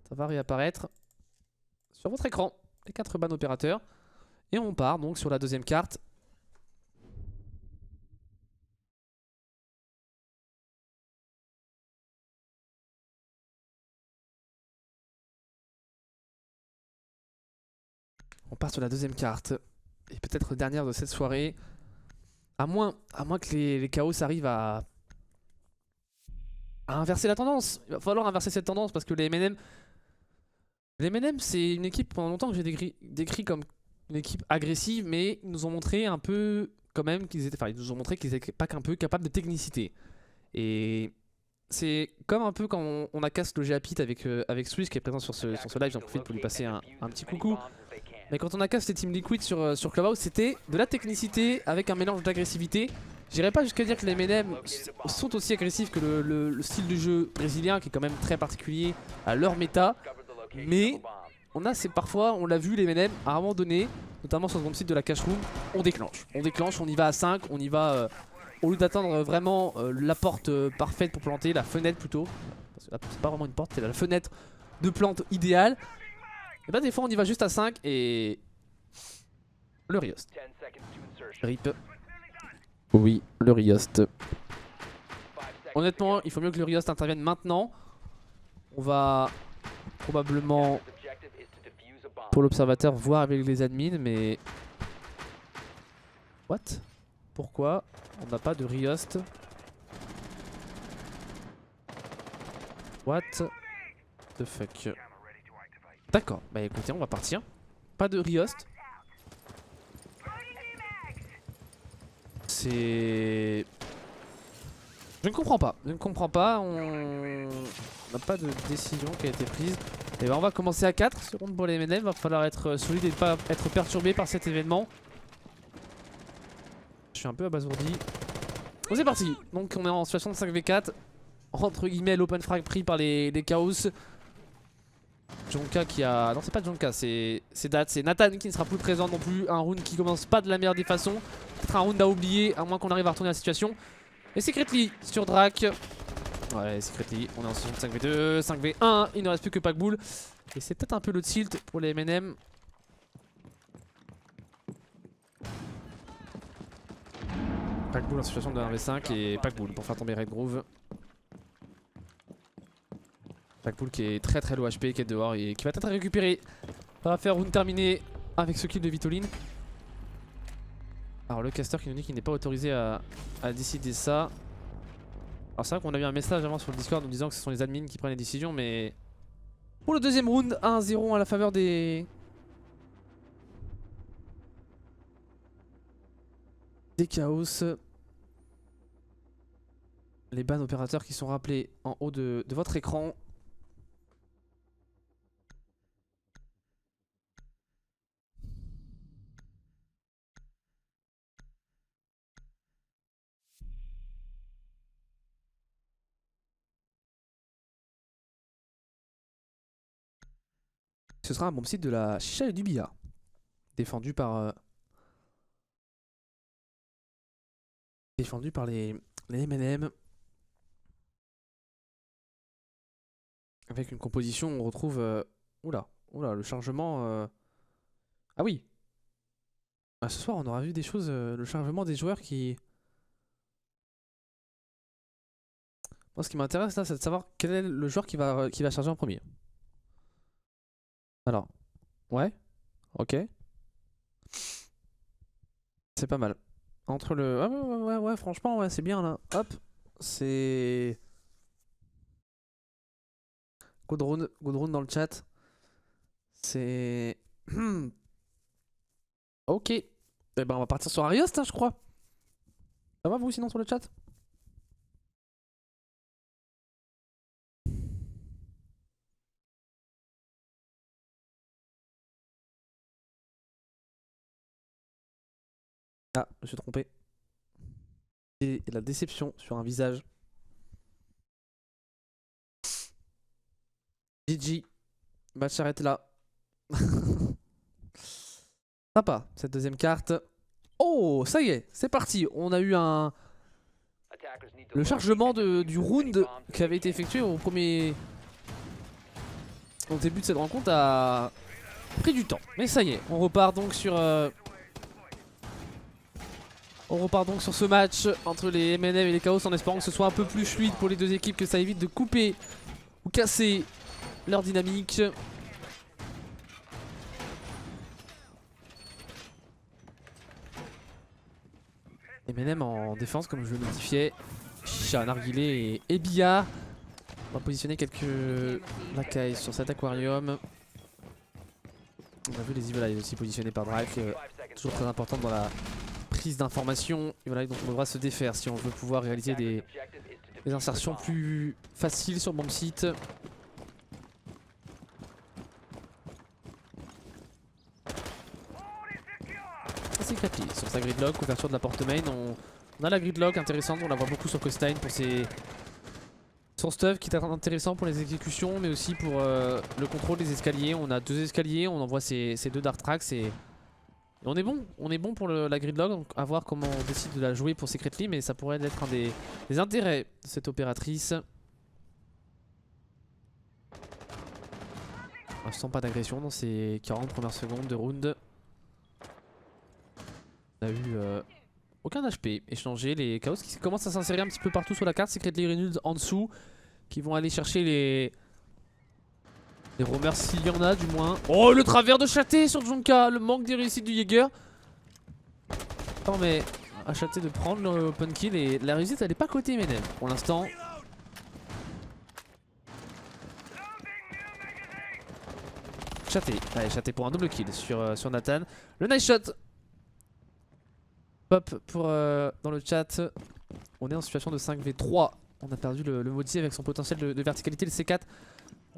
Ça va réapparaître sur votre écran. Les 4 bans opérateurs. Et on part donc sur la deuxième carte. On part sur la deuxième carte. Et peut-être dernière de cette soirée. À moins que les Chaos arrivent à à inverser la tendance. Il va falloir inverser cette tendance parce que les M&M... Les M&M, c'est une équipe pendant longtemps que j'ai décrit comme une équipe agressive, mais ils nous ont montré un peu quand même qu'ils étaient... Enfin, ils nous ont montré qu'ils étaient pas qu'un peu capables de technicité. Et c'est comme un peu quand on a casse le GA Pit avec Swiss qui est présent sur ce live, j'en profite pour lui passer un petit coucou. Mais quand on a casse les Team Liquid sur Clubhouse, c'était de la technicité avec un mélange d'agressivité. J'irais pas jusqu'à dire que les M&M sont aussi agressifs que le style de jeu brésilien qui est quand même très particulier à leur méta. Mais parfois, on l'a vu les M&M à un moment donné, notamment sur le bomb site de la cash room, on déclenche, on y va à 5, on y va au lieu d'attendre vraiment la porte parfaite pour planter, la fenêtre plutôt. Parce que là c'est pas vraiment une porte, c'est la fenêtre de plante idéale. Et bah des fois on y va juste à 5 et... Le Riost. RIP. Oui, le Riost. Honnêtement, il faut mieux que le Riost intervienne maintenant. On va probablement, pour l'observateur, voir avec les admins, mais... What? Pourquoi on n'a pas de Riost? What the fuck? D'accord, bah écoutez, on va partir. Pas de Riost. C'est... Je ne comprends pas, on n'a pas de décision qui a été prise. Et ben on va commencer à 4 secondes pour les M&M, va falloir être solide et ne pas être perturbé par cet événement. Je suis un peu abasourdi. Bon c'est parti, donc on est en situation de 5v4. Entre guillemets l'open frag pris par les Chaos. Jonka qui a... Non c'est pas Jonka, c'est Dat, c'est Nathan qui ne sera plus présent non plus. Un round qui commence pas de la meilleure des façons. Peut-être un round à oublier, à moins qu'on arrive à retourner la situation. Et Secretly sur Drac. Ouais Secretly, on est en situation de 5v2, 5v1, il ne reste plus que Packbull. Et c'est peut-être un peu le tilt pour les M&M. Packbull en situation de 1v5 et Packbull pour faire tomber Red Groove. Packbull qui est très très low HP, qui est dehors et qui va peut-être récupérer. On va faire round terminé avec ce kill de Vitoline. Alors le caster qui nous dit qu'il n'est pas autorisé à décider ça. Alors c'est vrai qu'on a eu un message avant sur le Discord nous disant que ce sont les admins qui prennent les décisions, mais... Pour le deuxième round, 1-0 à la faveur des Chaos. Les bans opérateurs qui sont rappelés en haut de votre écran. Ce sera un bomb site de la Chicha et du Bia. Défendu par les M&M. Avec une composition, on retrouve... Oula, le chargement... Ah oui. Ah, ce soir, on aura vu des choses... le chargement des joueurs qui... Moi, ce qui m'intéresse là, c'est de savoir quel est le joueur qui va charger en premier. Alors, ouais, ok. C'est pas mal. Entre le... ouais, franchement, ouais, c'est bien là. Hop, c'est... Goodrune dans le chat. C'est... Ok. Eh ben, on va partir sur Ariost, hein, je crois. Ça va vous sinon sur le chat? Ah, je me suis trompé. Et la déception sur un visage. GG. Match s'arrête là. Sympa, cette deuxième carte. Oh, ça y est, c'est parti. On a eu le chargement du round qui avait été effectué au début de cette rencontre a pris du temps. Mais ça y est, on repart donc sur... ce match entre les M&M et les Chaos en espérant que ce soit un peu plus fluide pour les deux équipes, que ça évite de couper ou casser leur dynamique. M&M en défense comme je le notifiais. Chicha, Narguilé et Bia. On va positionner quelques lacailles sur cet aquarium. On a vu les Evil Eyes aussi positionnés par Drake. Toujours très importante dans la prise d'informations. Et voilà, donc on devra se défaire si on veut pouvoir réaliser des insertions plus faciles sur bomb site. C'est Capi sur sa gridlock, ouverture de la porte main. On a la gridlock intéressante, on la voit beaucoup sur Costain pour son stuff qui est intéressant pour les exécutions, mais aussi pour le contrôle des escaliers. On a 2 escaliers, on envoie ces 2 Dark Tracks et on est bon pour la gridlock. Donc à voir comment on décide de la jouer pour Secretly, mais ça pourrait être un des intérêts de cette opératrice. Je sens pas d'agression dans ces 40 premières secondes de round. On a eu aucun HP échangé, les chaos qui commencent à s'insérer un petit peu partout sur la carte. Secretly Reynolds en dessous qui vont aller chercher les roamers s'il y en a du moins. Oh, le travers de Châté sur Jonka, le manque des réussites du Jäger. Non mais à Châté de prendre le open kill et la réussite elle est pas côté MNM pour l'instant. Châté, allez Châté pour un double kill sur Nathan. Le nice shot. Pop pour dans le chat. On est en situation de 5v3. On a perdu le Maudit avec son potentiel de verticalité, le C4.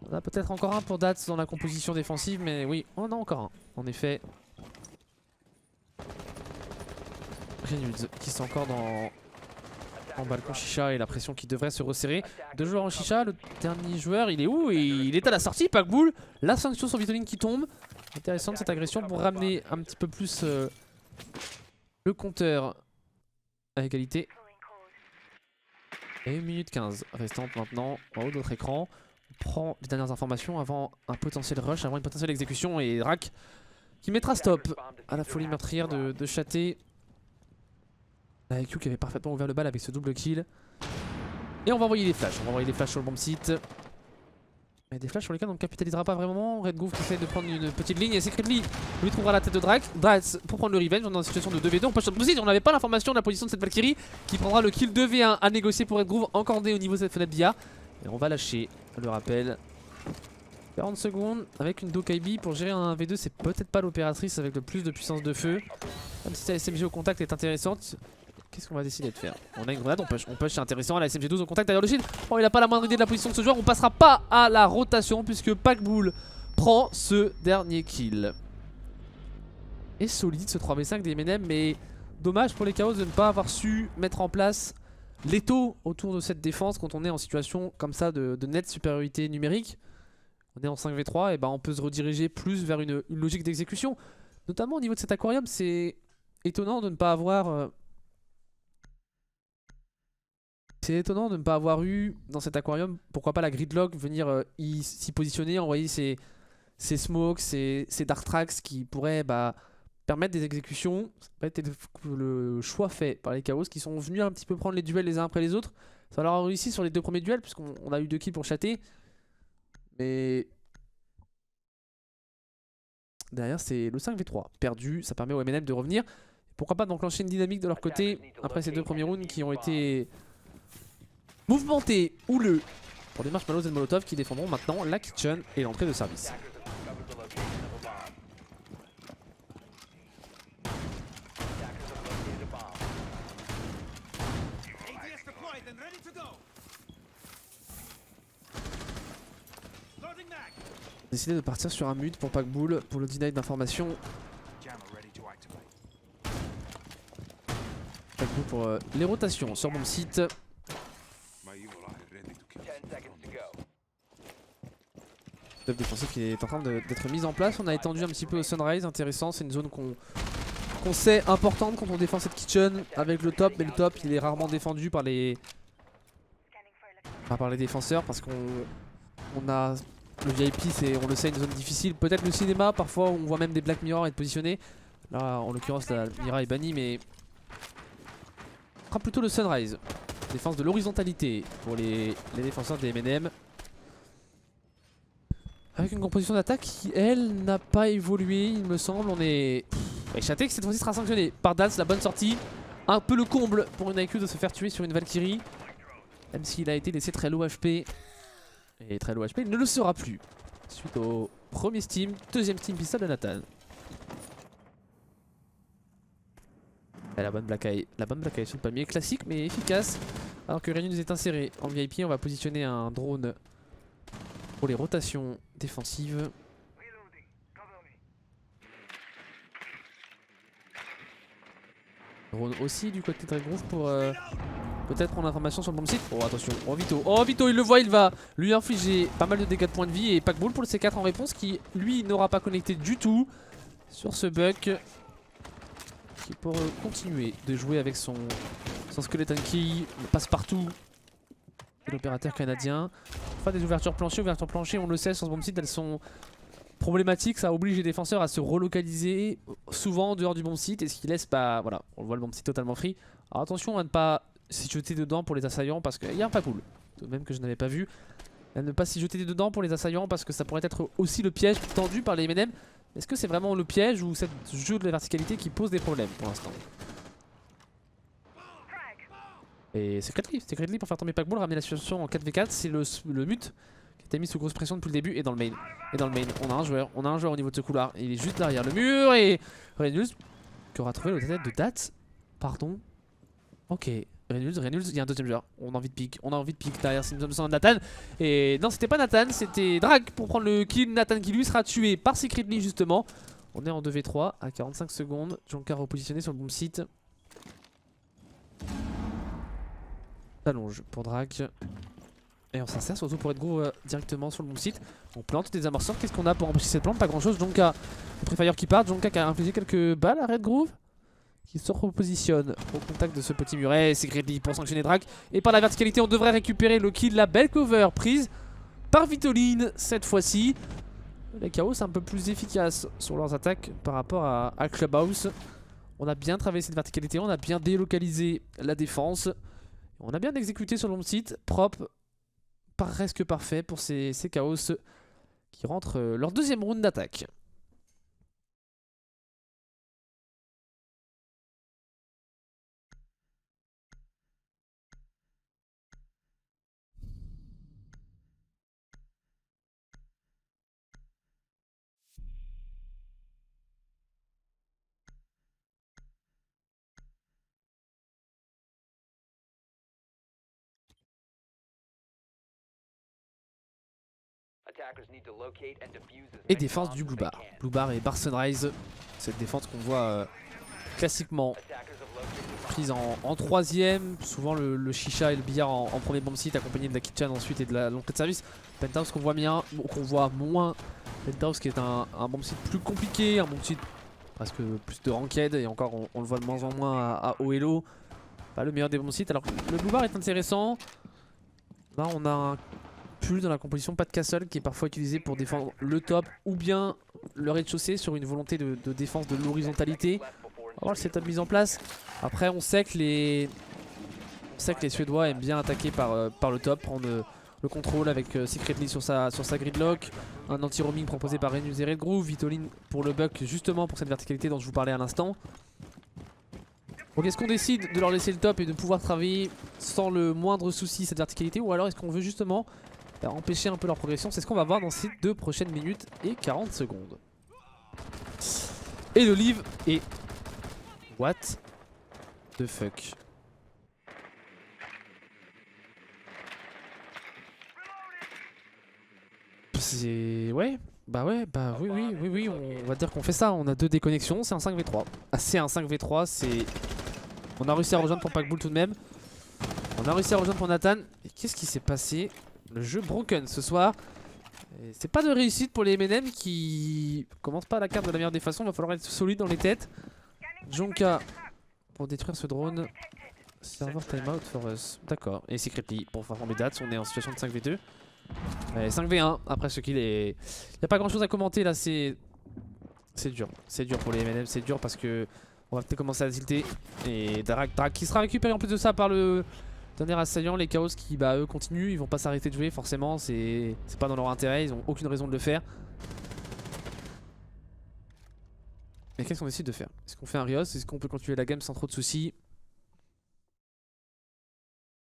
On a peut-être encore un pour Dats dans la composition défensive, mais oui, on en a encore un. En effet. Reynolds qui sont encore en balcon chicha et la pression qui devrait se resserrer. 2 joueurs en chicha, le dernier joueur il est où? Il est à la sortie, Packbull. La sanction sur Vitoline qui tombe. Intéressante cette agression pour ramener un petit peu plus le compteur à égalité. Et 1 minute 15 restante maintenant en haut de notre écran. On prend les dernières informations avant un potentiel rush, avant une potentielle exécution et Drak qui mettra stop à la folie meurtrière de Châté. La IQ qui avait parfaitement ouvert le bal avec ce double kill. Et on va envoyer des flashs. On va envoyer des flashs sur le bomb site. Et des flashs sur lesquels on ne capitalisera pas vraiment. Red Groove qui essaie de prendre une petite ligne et Secretly lui trouvera la tête de Drake. Drake pour prendre le revenge. On est dans une situation de 2v2. On peut sur le bomb site. On n'avait pas l'information de la position de cette Valkyrie qui prendra le kill 2v1 à négocier pour Red Groove. Encordé au niveau de cette fenêtre d'IA. Et on va lâcher le rappel. 40 secondes avec une Dokaibi pour gérer un V2. C'est peut-être pas l'opératrice avec le plus de puissance de feu. Même si la SMG au contact est intéressante. Qu'est-ce qu'on va décider de faire? On a une grenade, on push, c'est intéressant. La SMG 12 au contact derrière le shield. Oh, il a pas la moindre idée de la position de ce joueur. On passera pas à la rotation puisque Packbull prend ce dernier kill. Et solide ce 3v5 des MNM, mais dommage pour les Chaos de ne pas avoir su mettre en place l'étau autour de cette défense quand on est en situation comme ça de nette supériorité numérique. On est en 5v3 et ben on peut se rediriger plus vers une logique d'exécution. Notamment au niveau de cet aquarium, c'est étonnant de ne pas avoir... C'est étonnant de ne pas avoir eu dans cet aquarium, pourquoi pas la gridlock, venir s'y positionner, envoyer ses smokes, ses dark tracks qui pourraient permettre des exécutions. Ça aurait été le choix fait par les Chaos qui sont venus un petit peu prendre les duels les uns après les autres. Ça leur a réussi sur les 2 premiers duels puisqu'on a eu 2 kills pour Châté. Mais derrière c'est le 5v3 perdu, ça permet au MNM de revenir. Pourquoi pas d'enclencher une dynamique de leur côté après ces 2 premiers rounds qui ont été... mouvementé, houleux pour les Marshmallows et Molotov qui défendront maintenant la kitchen et l'entrée de service. Décidé de partir sur un mute pour Packbull pour le deny d'information. Packbull pour les rotations sur mon site. Le défensif qui est en train d'être mis en place. On a étendu un petit peu au Sunrise, intéressant. C'est une zone qu'on sait importante quand on défend cette kitchen avec le top. Mais le top il est rarement défendu par les défenseurs parce qu'on a le VIP, on le sait, une zone difficile. Peut-être le cinéma, parfois on voit même des Black Mirror être positionnés. Là en l'occurrence la Mira est bannie, mais on fera plutôt le Sunrise. Défense de l'horizontalité pour les défenseurs des MNM. Avec une composition d'attaque qui, elle, n'a pas évolué, il me semble. On est... Châté qui cette fois-ci sera sanctionné par Dals, la bonne sortie. Un peu le comble pour une IQ de se faire tuer sur une Valkyrie. Même s'il a été laissé très low HP. Et très low HP, il ne le sera plus. Suite au premier Steam, deuxième Steam pistol de Nathan. Et la bonne Black Eye sur le palmier, classique mais efficace. Alors que Renus est inséré en VIP, on va positionner un drone pour les rotations défensives. Drone aussi du côté de Dreadgroove pour peut-être prendre l'information sur le bomb site. Oh attention, oh Vito il le voit, il va lui infliger pas mal de dégâts de points de vie. Et Packbull pour le C4 en réponse qui lui n'aura pas connecté du tout sur ce buck. Qui pour continuer de jouer avec son skeleton key, passe partout de l'opérateur canadien. Enfin des ouvertures planchées on le sait sur ce bomb site elles sont problématiques, ça oblige les défenseurs à se relocaliser souvent en dehors du bomb site et ce qui laisse pas, voilà, on le voit le bomb site totalement free. Alors attention à ne pas s'y jeter dedans pour les assaillants parce qu'il y a un Packbull, tout de même que je n'avais pas vu. À ne pas s'y jeter dedans pour les assaillants parce que ça pourrait être aussi le piège tendu par les M&M. Est-ce que c'est vraiment le piège ou ce jeu de la verticalité qui pose des problèmes pour l'instant? Et c'est Secretly pour faire tomber Packbull, ramener la situation en 4v4, c'est le mute qui était mis sous grosse pression depuis le début et dans le main. On a un joueur au niveau de ce couloir, il est juste derrière le mur et Renus qui aura trouvé le tête de date. Pardon. Ok, Renus, il y a un deuxième joueur. On a envie de pique derrière Nathan. Et non, c'était pas Nathan, c'était Drag pour prendre le kill. Nathan qui lui sera tué par Secretly justement. On est en 2v3 à 45 secondes. Jonka repositionné sur le bomb site. Allonge pour Drag. Et on s'insère surtout pour être gros directement sur le bomb site. On plante des amorceurs. Qu'est-ce qu'on a pour empêcher cette plante? Pas grand chose. Jonka, le Prefire qui part. Jonka qui a infligé quelques balles à Redgrove. Qui se repositionne au contact de ce petit muret. Secretly pour sanctionner Drag. Et par la verticalité, on devrait récupérer le kill. La belle cover prise par Vitoline cette fois-ci. Les Chaos un peu plus efficaces sur leurs attaques par rapport à Clubhouse. On a bien travaillé cette verticalité. On a bien délocalisé la défense. On a bien exécuté sur le bomb site. Propre. Presque parfait pour ces Chaos qui rentrent leur deuxième round d'attaque. Et défense du Blue Bar. Blue Bar et Bar Sunrise. Cette défense qu'on voit classiquement prise en troisième. Souvent le chicha et le billard en premier bomb site accompagné de la kitchen ensuite et de l'entrée de service. Penthouse qu'on voit bien, qu'on voit moins. Penthouse qui est un bomb site plus compliqué, un bomb site presque plus de ranked et encore on le voit de moins en moins à haut elo. Pas le meilleur des bomb sites. Alors le Blue Bar est intéressant. Là on a un pull dans la composition pas de castle qui est parfois utilisé pour défendre le top ou bien le rez-de-chaussée sur une volonté de défense de l'horizontalité. On va voir le setup mis en place. Après on sait que les Suédois aiment bien attaquer par le top, prendre le contrôle avec Secretly sur sa gridlock. Un anti-roaming proposé par Renus et Redgrove. Vitoline pour le buck justement pour cette verticalité dont je vous parlais à l'instant. Donc est-ce qu'on décide de leur laisser le top et de pouvoir travailler sans le moindre souci cette verticalité, ou alors est-ce qu'on veut justement empêcher un peu leur progression? C'est ce qu'on va voir dans ces 2 prochaines minutes et 40 secondes. Et l'olive et... What the fuck? C'est... ouais, bah oui, on va dire qu'on fait ça. On a 2 déconnexions, c'est un 5v3. Ah, c'est un 5v3, c'est... On a réussi à rejoindre pour Packbull tout de même. On a réussi à rejoindre pour Nathan. Et qu'est-ce qui s'est passé? Le jeu broken ce soir. C'est pas de réussite pour les M&M qui commencent pas la carte de la meilleure des façons. Il va falloir être solide dans les têtes. Jonka pour détruire ce drone. Server timeout for us. D'accord. Et Secretly pour faire tomber Dats. On est en situation de 5v2. 5v1 après ce kill. Et il n'y a pas grand chose à commenter là. C'est dur. C'est dur pour les M&M. C'est dur parce que on va peut-être commencer à tilter. Et Drag qui sera récupéré en plus de ça par le dernier assaillant. Les Chaos qui eux continuent. Ils vont pas s'arrêter de jouer forcément. C'est pas dans leur intérêt. Ils ont aucune raison de le faire. Et qu'est-ce qu'on décide de faire? Est-ce qu'on fait un Rios? Est-ce qu'on peut continuer la game sans trop de soucis?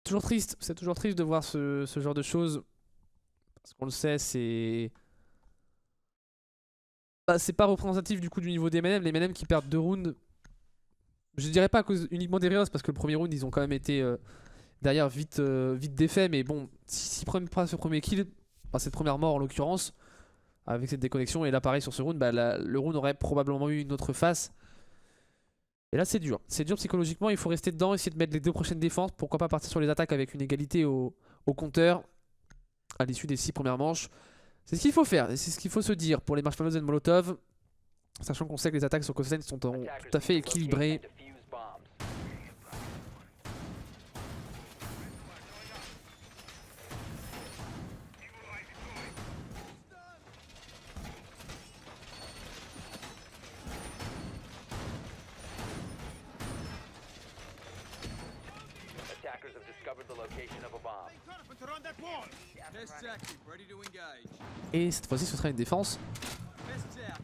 Toujours triste. C'est toujours triste de voir ce genre de choses Parce qu'on le sait, c'est... Bah, c'est pas représentatif du coup du niveau des MNM. Les MNM qui perdent 2 rounds, je dirais pas à cause uniquement des Rios, parce que le premier round ils ont quand même été derrière vite défaits. Mais bon, s'ils prennent pas ce premier kill, enfin, cette première mort en l'occurrence, avec cette déconnexion, et là pareil sur ce round, bah, le round aurait probablement eu une autre face. Et là c'est dur psychologiquement, il faut rester dedans, essayer de mettre les 2 prochaines défenses, pourquoi pas partir sur les attaques avec une égalité au compteur à l'issue des 6 premières manches. C'est ce qu'il faut faire, et c'est ce qu'il faut se dire pour les Marshmallows et Molotov, sachant qu'on sait que les attaques sur Kosen sont tout à fait équilibrées. Et cette fois-ci ce sera une défense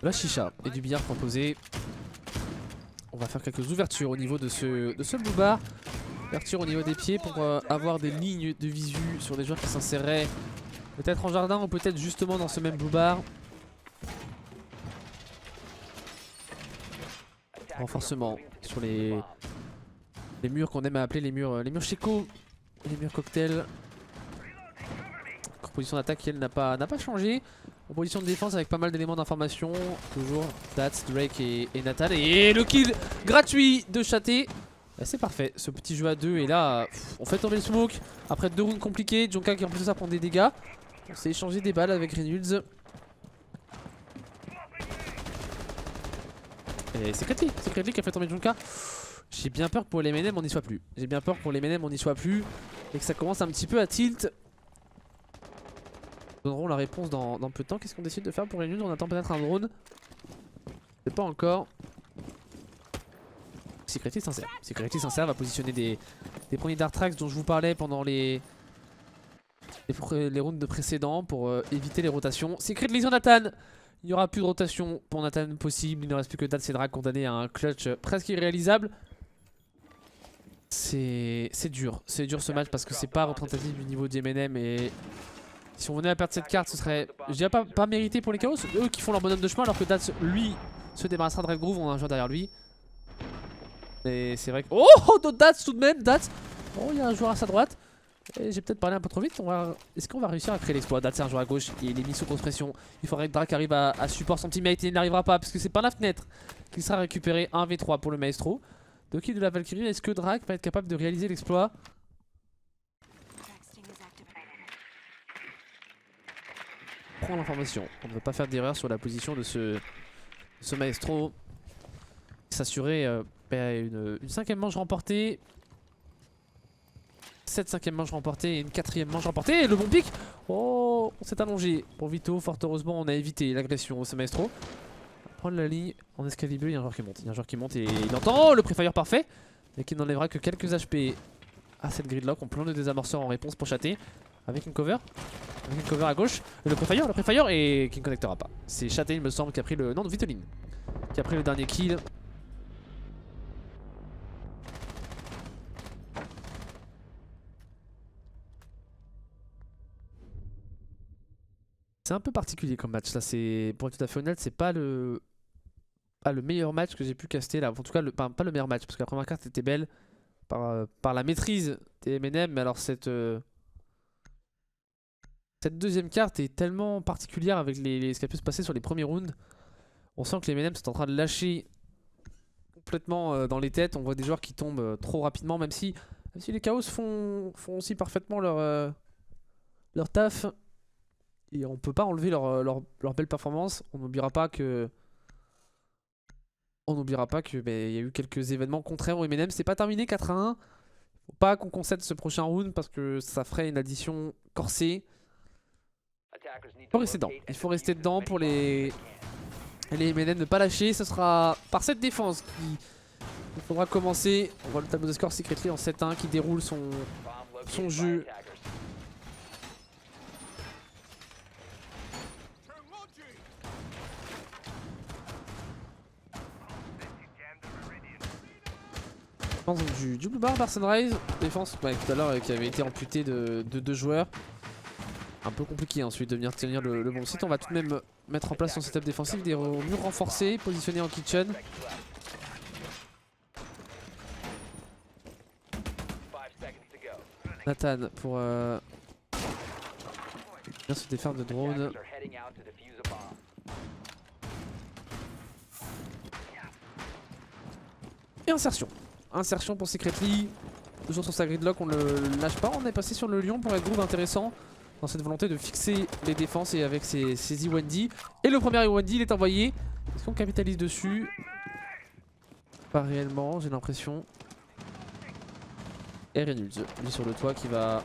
de la chicha et du billard proposé. On va faire quelques ouvertures au niveau de ce blue bar. Ouverture au niveau des pieds pour avoir des lignes de visu sur des joueurs qui s'inséreraient peut-être en jardin ou peut-être justement dans ce même blue bar. Renforcement sur les murs qu'on aime à appeler les murs Checo, les murs cocktail. Position d'attaque qui elle n'a pas changé. En position de défense avec pas mal d'éléments d'information. Toujours Dats, Drake et Nathan. Et le kill gratuit de Chaté. C'est parfait, ce petit jeu à 2. Et là, on fait tomber le smoke. Après 2 rounds compliqués, Jonka qui en plus de ça prend des dégâts. On s'est échangé des balles avec Reynolds. Et c'est Secretly qui a fait tomber Jonka. J'ai bien peur que pour les MNM on n'y soit plus. J'ai bien peur que pour les MNM on n'y soit plus. Et que ça commence un petit peu à tilt. Nous donnerons la réponse dans peu de temps. Qu'est-ce qu'on décide de faire pour les nuls? On attend peut-être un drone. C'est pas encore. Secretly sincère. Secretly sincère va positionner des premiers Dart Tracks dont je vous parlais pendant les rounds précédents pour éviter les rotations. Secretly sur Nathan. Il n'y aura plus de rotation pour Nathan possible. Il ne reste plus que Dats et Drake condamné à un clutch presque irréalisable. C'est dur ce match parce que c'est pas représentatif du niveau du MNM et si on venait à perdre cette carte ce serait, je dirais pas mérité pour les Chaos, eux qui font leur bonhomme de chemin alors que Dats lui se débarrassera de Red Groove, on a un joueur derrière lui. Mais c'est vrai que... Oh Dats tout de même, Dats. Oh il y a un joueur à sa droite. Et j'ai peut-être parlé un peu trop vite, est-ce qu'on va réussir à créer l'exploit? Dats c'est un joueur à gauche, il est mis sous grosse pression. Il faudrait que Drake arrive à support son teammate et il n'arrivera pas parce que c'est par la fenêtre qu'il sera récupéré 1v3 pour le Maestro. De qui de la Valkyrie, est-ce que Drake va être capable de réaliser l'exploit? Prends l'information, on ne veut pas faire d'erreur sur la position de ce Maestro. S'assurer une 5ème manche remportée. 7 5ème manche remportée et une 4ème manche remportée. Et le bon pic. Oh, on s'est allongé pour Vito. Fort heureusement, on a évité l'agression au Maestro. Prendre la ligne en escalier bleu, il y a un joueur qui monte. Il y a un joueur qui monte et il entend le pré-fire parfait. Mais qui n'enlèvera que quelques HP à cette gridlock. On plante le désamorceur en réponse pour Chaté. Avec une cover. Avec une cover à gauche. Le pré-fire et qui ne connectera pas. C'est Chaté, il me semble, qui a pris le. Non, Vitoline. Qui a pris le dernier kill. C'est un peu particulier comme match là, pour être tout à fait honnête, c'est pas le meilleur match que j'ai pu caster là. En tout cas, pas le meilleur match parce que la première carte était belle par la maîtrise des MNM, mais alors cette deuxième carte est tellement particulière avec ce qui a pu se passer sur les premiers rounds. On sent que les MNM sont en train de lâcher complètement dans les têtes. On voit des joueurs qui tombent trop rapidement, même si les Chaos font aussi parfaitement leur taf. Et on peut pas enlever leur belle performance. On n'oubliera pas que y a eu quelques événements contraires au MNM. C'est pas terminé 4-1. Faut pas qu'on concède ce prochain round parce que ça ferait une addition corsée. Il faut rester dedans pour les MNM, ne pas lâcher. Ce sera par cette défense qu'il faudra commencer. On voit le tableau de score Secretly en 7-1 qui déroule son jeu. Du Blue Bar par Sunrise. Défense tout à l'heure qui avait été amputée de 2 joueurs. Un peu compliqué ensuite de venir tenir le bon site. On va tout de même mettre en place son setup défensif, des murs renforcés, positionnés en kitchen. Nathan pour bien se défaire de drone. Et insertion. Insertion pour Secretly. Toujours sur sa gridlock, on ne le lâche pas. On est passé sur le lion pour être groove intéressant dans cette volonté de fixer les défenses et avec ses E1D. Et le premier E1D il est envoyé. Est-ce qu'on capitalise dessus? Pas réellement, j'ai l'impression. Et Reynolds, lui sur le toit qui va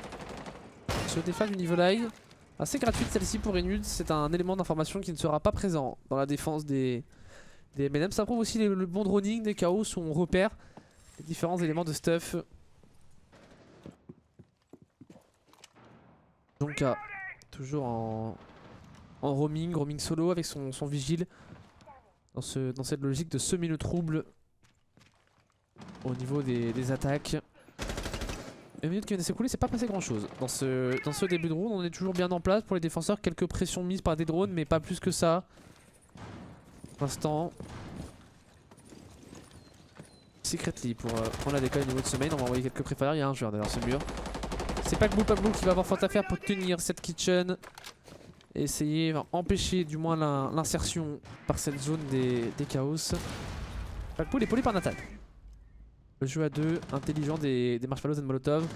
se défaire du niveau live. Assez gratuite celle-ci pour Reynolds. C'est un élément d'information qui ne sera pas présent dans la défense des M&M. Ça prouve aussi le bon droning des chaos où on repère les différents éléments de stuff. Donc toujours en roaming solo avec son vigile dans cette logique de semer le trouble au niveau des attaques. Une minute qui vient de s'écouler, c'est pas passé grand chose dans ce début de round. On est toujours bien en place pour les défenseurs, quelques pressions mises par des drones mais pas plus que ça pour l'instant. Secretly pour prendre la décolle au niveau de semaine, on va envoyer quelques préférés. Il y a un joueur derrière ce mur. C'est Pagbou qui va avoir fort à faire pour tenir cette kitchen et essayer, empêcher du moins l'insertion par cette zone des chaos. Pagbou est épaulé par Nathan. Le jeu à 2, intelligent des Marshmallows and Molotov.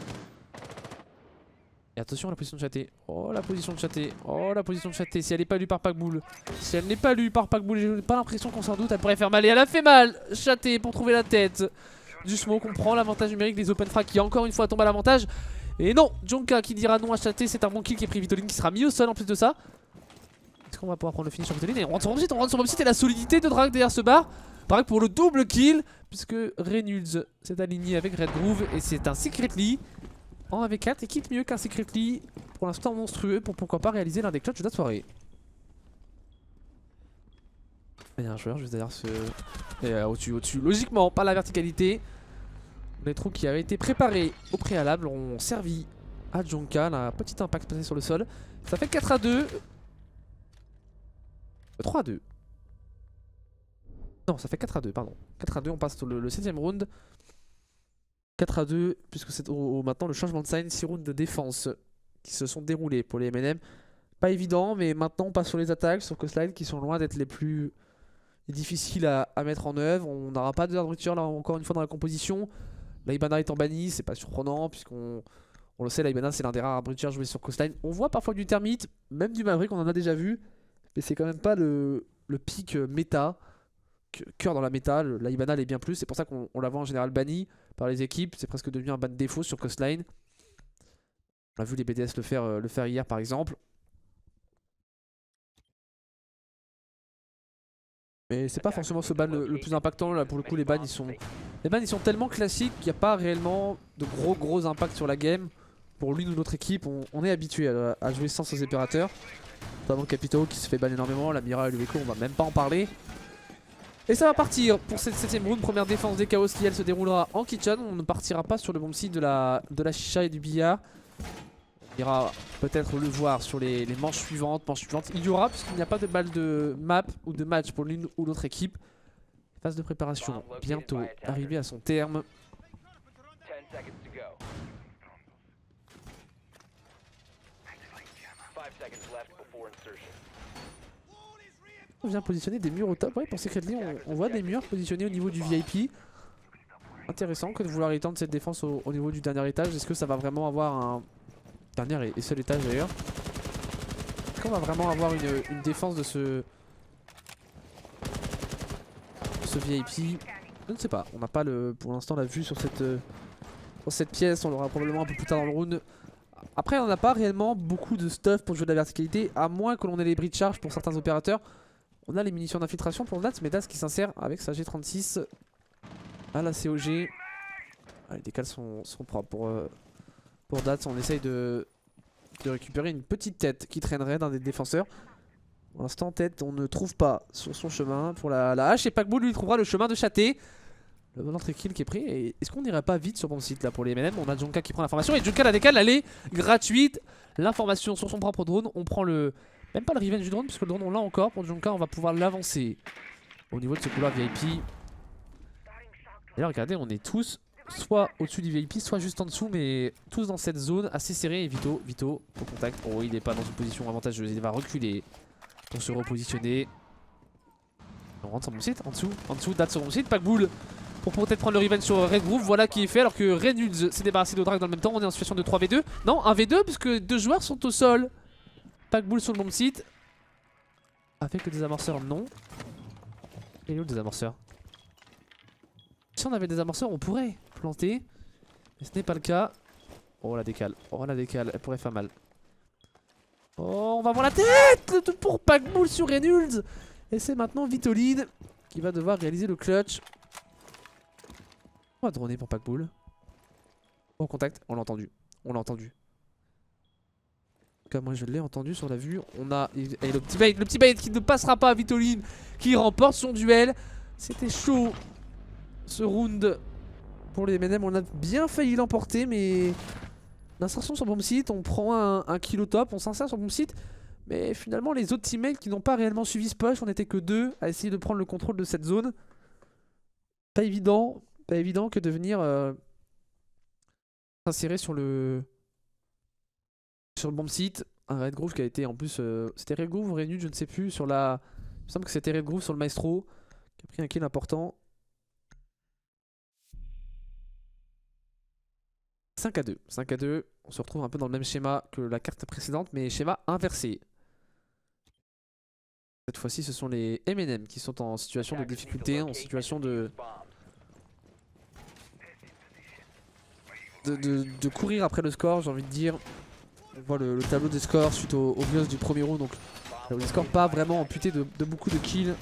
Et attention à la position de chaté. Oh la position de chaté. Oh la position de chaté. Si elle n'est pas lue par Pagbou. Si elle n'est pas lue par Pagbou, j'ai pas l'impression qu'on s'en doute. Elle pourrait faire mal et elle a fait mal. Chaté pour trouver la tête du smoke. On prend l'avantage numérique des open frags qui encore une fois tombe à l'avantage. Et non, Jonka qui dira non à chaté. C'est un bon kill qui est pris. Vitoline qui sera mis au sol en plus de ça. Est-ce qu'on va pouvoir prendre le finish sur Vitoline? Et on rentre sur Bombsite. On rentre sur Bombsite et la solidité de Drag derrière ce bar. Pareil pour le double kill. Puisque Reynolds s'est aligné avec Red Groove. Et c'est un Secretly en AV4 et quitte mieux qu'un Secretly pour l'instant monstrueux pour pourquoi pas réaliser l'un des clutches de la soirée. Il y a un joueur juste derrière ce... Et au-dessus, logiquement, pas la verticalité. Les trous qui avaient été préparés au préalable ont servi à Jonka. Un petit impact passé sur le sol. Ça fait 4-2. 3-2. Non, ça fait 4-2, pardon. 4-2, on passe sur le 7ème round. 4-2, puisque c'est maintenant le changement de sign. 6 rounds de défense qui se sont déroulés pour les M&M. Pas évident, mais maintenant on passe sur les attaques, sur Coastline, qui sont loin d'être les plus difficiles à mettre en œuvre. On n'aura pas de hard rupture là encore une fois dans la composition. L'Ibana étant banni, c'est pas surprenant, puisqu'on le sait, l'Ibana c'est l'un des rares hard ruptures joués sur Coastline. On voit parfois du Thermite, même du Maverick, on en a déjà vu, mais c'est quand même pas le pic méta. Cœur dans la méta, l'Ibana l'est bien plus, c'est pour ça qu'on la voit en général banni par les équipes, c'est presque devenu un ban de défaut sur Coastline. On a vu les BDS le faire hier par exemple. Mais c'est pas forcément ce ban le plus impactant, là pour le coup les bans ils sont tellement classiques qu'il n'y a pas réellement de gros impacts sur la game. Pour l'une ou l'autre équipe, on est habitué à jouer sans ces opérateurs. Notamment Capito qui se fait ban énormément, la Mira et le Veko on va même pas en parler. Et ça va partir pour cette 7ème round, première défense des chaos qui elle se déroulera en kitchen. On ne partira pas sur le bomb site de la chicha et du billard. On ira peut-être le voir sur les manches suivantes. Il y aura, puisqu'il n'y a pas de balle de map ou de match pour l'une ou l'autre équipe. Phase de préparation bientôt arrivée à son terme. On vient positionner des murs au top. Ouais, pour Secretly, on voit des murs positionnés au niveau du VIP. Intéressant que de vouloir étendre cette défense au niveau du dernier étage. Est-ce que ça va vraiment avoir un dernier et seul étage d'ailleurs? Est-ce qu'on va vraiment avoir une défense de ce VIP? Je ne sais pas. On n'a pas pour l'instant la vue sur cette pièce. On l'aura probablement un peu plus tard dans le round. Après, on n'a pas réellement beaucoup de stuff pour jouer de la verticalité, à moins que l'on ait les bris de charge pour certains opérateurs. On a les munitions d'infiltration pour Dats, mais Dats qui s'insère avec sa G36 à la COG. Ah, les décals sont propres pour Dats. On essaye de récupérer une petite tête qui traînerait d'un des défenseurs. Pour l'instant, tête, on ne trouve pas sur son chemin pour la hache. Et Pagbou lui trouvera le chemin de Chaté. Le bon entrée kill qui est pris. Et est-ce qu'on irait pas vite sur bon site là pour les MNM? On a Junka qui prend l'information. Et Junka la décale, elle est gratuite. L'information sur son propre drone. On prend le. Même pas le revenge du drone, puisque le drone on l'a encore. Pour Junka, on va pouvoir l'avancer au niveau de ce couloir VIP. D'ailleurs, regardez, on est tous soit au-dessus du VIP, soit juste en dessous, mais tous dans cette zone assez serrée. Et Vito au contact. Oh, il n'est pas dans une position avantageuse. Il va reculer pour se repositionner. On rentre sur mon site, en dessous, date sur mon site, Packbull pour peut-être prendre le revenge sur Red Groove, voilà qui est fait alors que Reynolds s'est débarrassé de Drag dans le même temps. On est en situation de 3v2, non 1v2 puisque deux joueurs sont au sol. Packbull sur le bon site. Avec le désamorceur, non. Et où le désamorceur? Si on avait le désamorceur on pourrait planter, mais ce n'est pas le cas. Oh la décale, elle pourrait faire mal. Oh on va voir la tête pour Packbull sur Reynolds. Et c'est maintenant Vitoline qui va devoir réaliser le clutch. On va droner pour Packbull. Au contact, on l'a entendu. Comme moi je l'ai entendu sur la vue. On a et le petit bait qui ne passera pas à Vitoline qui remporte son duel. C'était chaud ce round pour les MNM. On a bien failli l'emporter, mais l'insertion sur bomb site, on prend un kill au top, on s'insère sur bomb site. Mais finalement les autres teammates qui n'ont pas réellement suivi ce push, on n'était que deux à essayer de prendre le contrôle de cette zone. Pas évident que de venir s'insérer sur le bomb site. Un Red Groove qui a été en plus... c'était Red Groove ou Reynolds, je ne sais plus. Sur la... Il me semble que c'était Red Groove sur le Maestro qui a pris un kill important. 5-2. 5-2. On se retrouve un peu dans le même schéma que la carte précédente, mais schéma inversé. Cette fois-ci, ce sont les MNM qui sont en situation de difficulté, en situation de courir après le score, j'ai envie de dire. On voit le tableau des scores suite au BIOS du premier round, donc les scores pas vraiment amputés de beaucoup de kills.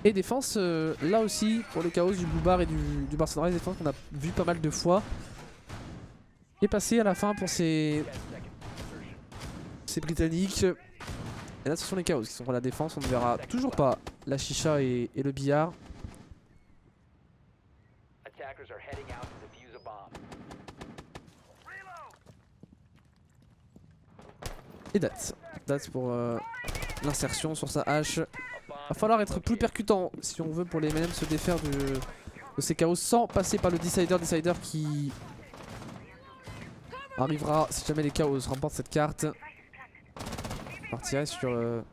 Et défense, là aussi, pour les chaos du Blue Bar et du Barcelona, défense qu'on a vu pas mal de fois. Est passé à la fin pour ces Britanniques. Et là, ce sont les chaos qui sont pour la défense. On ne verra toujours pas la chicha et le billard. Et date pour l'insertion sur sa hache. Va falloir être plus percutant si on veut pour les MNM se défaire de ces chaos sans passer par le Decider qui arrivera si jamais les chaos remportent cette carte. On partirait sur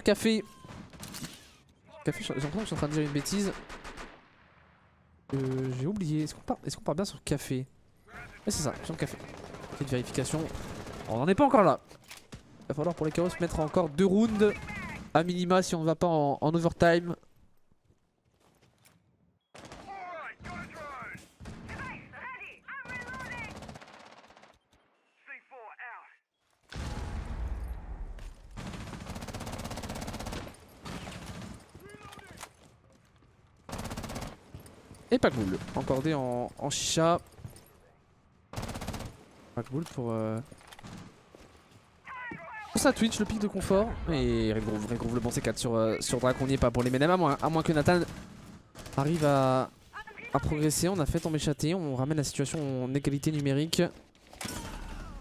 Café. J'ai l'impression que je suis en train de dire une bêtise. J'ai oublié. Est-ce qu'on part bien sur Café? Ouais c'est ça, sur Café. Petite vérification. On n'en est pas encore là. Il va falloir pour les chaos mettre encore 2 rounds à minima si on ne va pas en overtime. Et Packbull, encordé en chicha. Packbull pour sa Twitch, le pic de confort. Et Red Groove le bon C4 sur Drac, on n'y est pas pour les MNM, à moins que Nathan arrive à progresser. On a fait tomber Châté, on ramène la situation en égalité numérique.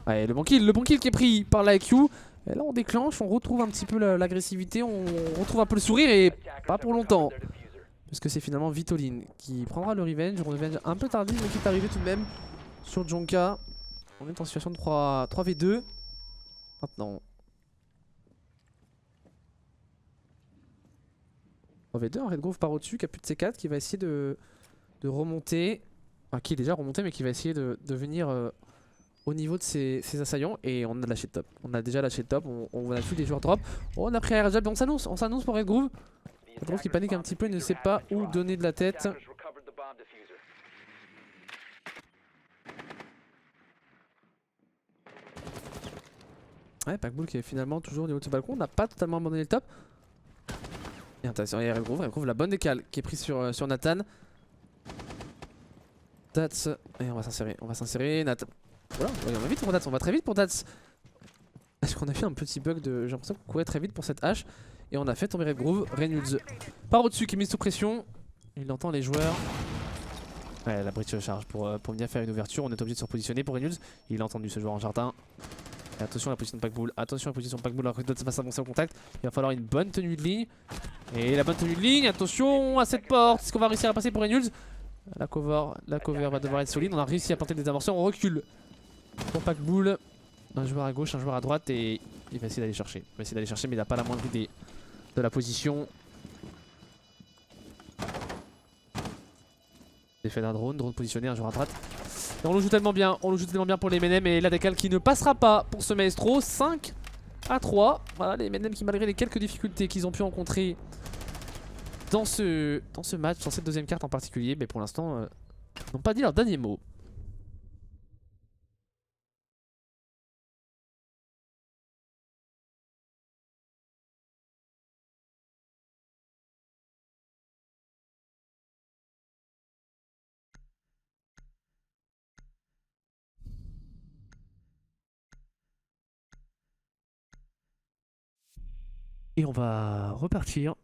Ouais, le bon kill qui est pris par la IQ. Et là on déclenche, on retrouve un petit peu l'agressivité, on retrouve un peu le sourire et pas pour longtemps. Parce que c'est finalement Vitoline qui prendra le revenge un peu tardif mais qui est arrivé tout de même sur Junka. On est en situation de 3v2. Maintenant 3v2, un Red Groove par au-dessus qui a plus de C4 qui va essayer de remonter. Enfin qui est déjà remonté mais qui va essayer de venir au niveau de ses assaillants. Et on a lâché le top. On a déjà lâché le top, on a vu les joueurs drop. Oh, on a pris un jab, on s'annonce pour Red Groove. Red Groove qui panique un petit peu, il ne sait pas où donner de la tête. Ouais, Packbull qui est finalement toujours au niveau de ce balcon. On n'a pas totalement abandonné le top. Et intéressant, il y a Red Groove, la bonne décale qui est prise sur Nathan. Dats. Et on va s'insérer. Nat. Voilà, on va vite pour Dats, on va très vite pour Dats. Est-ce qu'on a fait un petit bug de. J'ai l'impression qu'on courait très vite pour cette hache. Et on a fait tomber Redgrove. Reynolds par au-dessus qui est mis sous pression. Il entend les joueurs. Ouais, la bridge charge pour venir faire une ouverture. On est obligé de se repositionner pour Reynolds. Il a entendu ce joueur en jardin. Et attention à la position de Packbull. Attention à la position de Packbull alors que Dats va s'avancer au contact. Il va falloir une bonne tenue de ligne. Et la bonne tenue de ligne. Attention à cette porte. Est-ce qu'on va réussir à passer pour Reynolds? La cover va devoir être solide. On a réussi à planter des amorceurs. On recule pour Packbull. Un joueur à gauche, un joueur à droite. Et il va essayer d'aller chercher. Mais il n'a pas la moindre idée de la position. Effet d'un drone positionné, un joueur à droite. Et on le joue tellement bien, pour les MNM et la décale qui ne passera pas pour ce Maestro. 5-3. Voilà les MNM qui malgré les quelques difficultés qu'ils ont pu rencontrer dans ce match, dans cette deuxième carte en particulier, mais pour l'instant n'ont pas dit leur dernier mot. Et on va repartir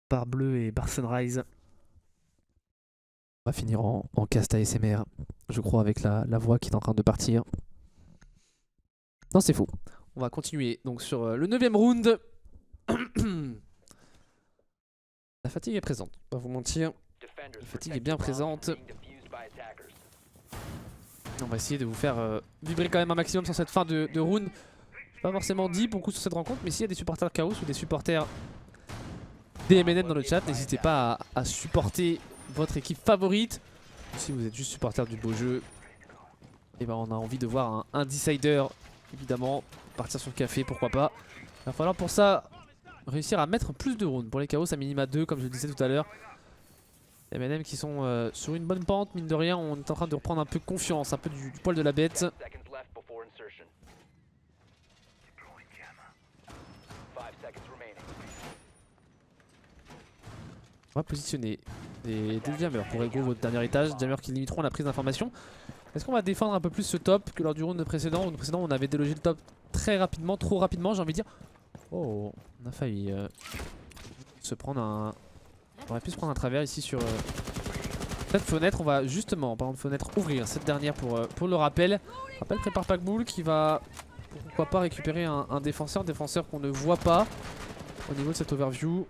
par Bleu et par Sunrise. On va finir en cast ASMR, je crois, avec la voix qui est en train de partir. Non, c'est faux. On va continuer donc sur le 9ème round. La fatigue est présente, on va vous mentir. La fatigue est bien présente. On va essayer de vous faire vibrer quand même un maximum sur cette fin de round. Pas forcément dit beaucoup sur cette rencontre, mais s'il y a des supporters Chaos ou des supporters des MNM dans le chat, n'hésitez pas à supporter votre équipe favorite. Si vous êtes juste supporter du beau jeu, et ben on a envie de voir un decider, évidemment, partir sur le café, pourquoi pas. Il va falloir pour ça réussir à mettre plus de rounds. Pour les Chaos, à minima 2, comme je le disais tout à l'heure. Les MNM qui sont sur une bonne pente, mine de rien, on est en train de reprendre un peu confiance, un peu du poil de la bête. On va positionner des jammers pour Ego au dernier étage, jammers qui limiteront la prise d'information. Est-ce qu'on va défendre un peu plus ce top que lors du round précédent? Au round précédent on avait délogé le top très rapidement, trop rapidement j'ai envie de dire. Oh, on a failli se prendre un... On aurait pu se prendre un travers ici sur cette fenêtre. On va justement, en parlant de fenêtre, ouvrir cette dernière pour le rappel. Rappel prépare Packbull qui va pourquoi pas récupérer un défenseur qu'on ne voit pas au niveau de cette overview.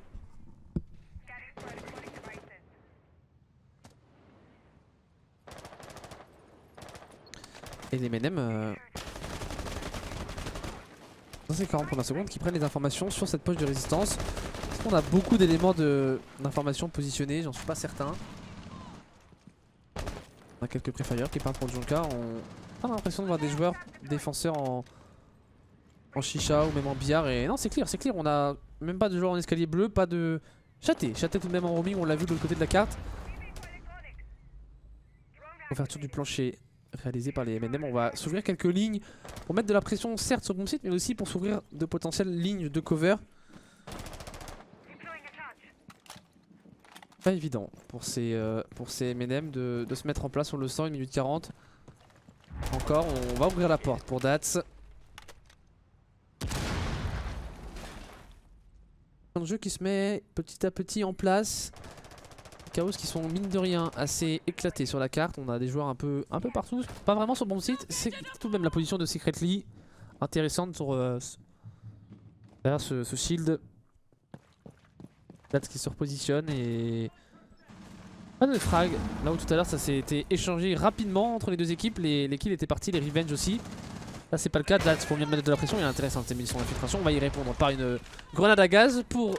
Et les MNM dans ces 40 premières secondes qui prennent les informations sur cette poche de résistance. Est-ce qu'on a beaucoup d'éléments d'informations positionnés? J'en suis pas certain. On a quelques préfires qui partent pour le Jonka. On a l'impression de voir des joueurs défenseurs en chicha ou même en billard. Et non, c'est clair, on a même pas de joueurs en escalier bleu, pas de... Châté tout de même en roaming, on l'a vu de l'autre côté de la carte. Ouverture du plancher réalisé par les MNM. On va s'ouvrir quelques lignes pour mettre de la pression certes sur le bon site, mais aussi pour s'ouvrir de potentielles lignes de cover. Pas évident pour ces MNM de se mettre en place sur le 100, 1 minute 40. Encore, on va ouvrir la porte pour Dats. Un jeu qui se met petit à petit en place. Chaos qui sont mine de rien assez éclatés sur la carte. On a des joueurs un peu partout, pas vraiment sur le bon site. C'est tout de même la position de Secretly intéressante sur derrière ce shield. Dats qui se repositionne et pas de frag. Là où tout à l'heure ça s'est été échangé rapidement entre les deux équipes. Les kills étaient partis, les revenge aussi. Là c'est pas le cas. Dats pour bien mettre de la pression. Il est intéressant cette munition d'infiltration. On va y répondre par une grenade à gaz pour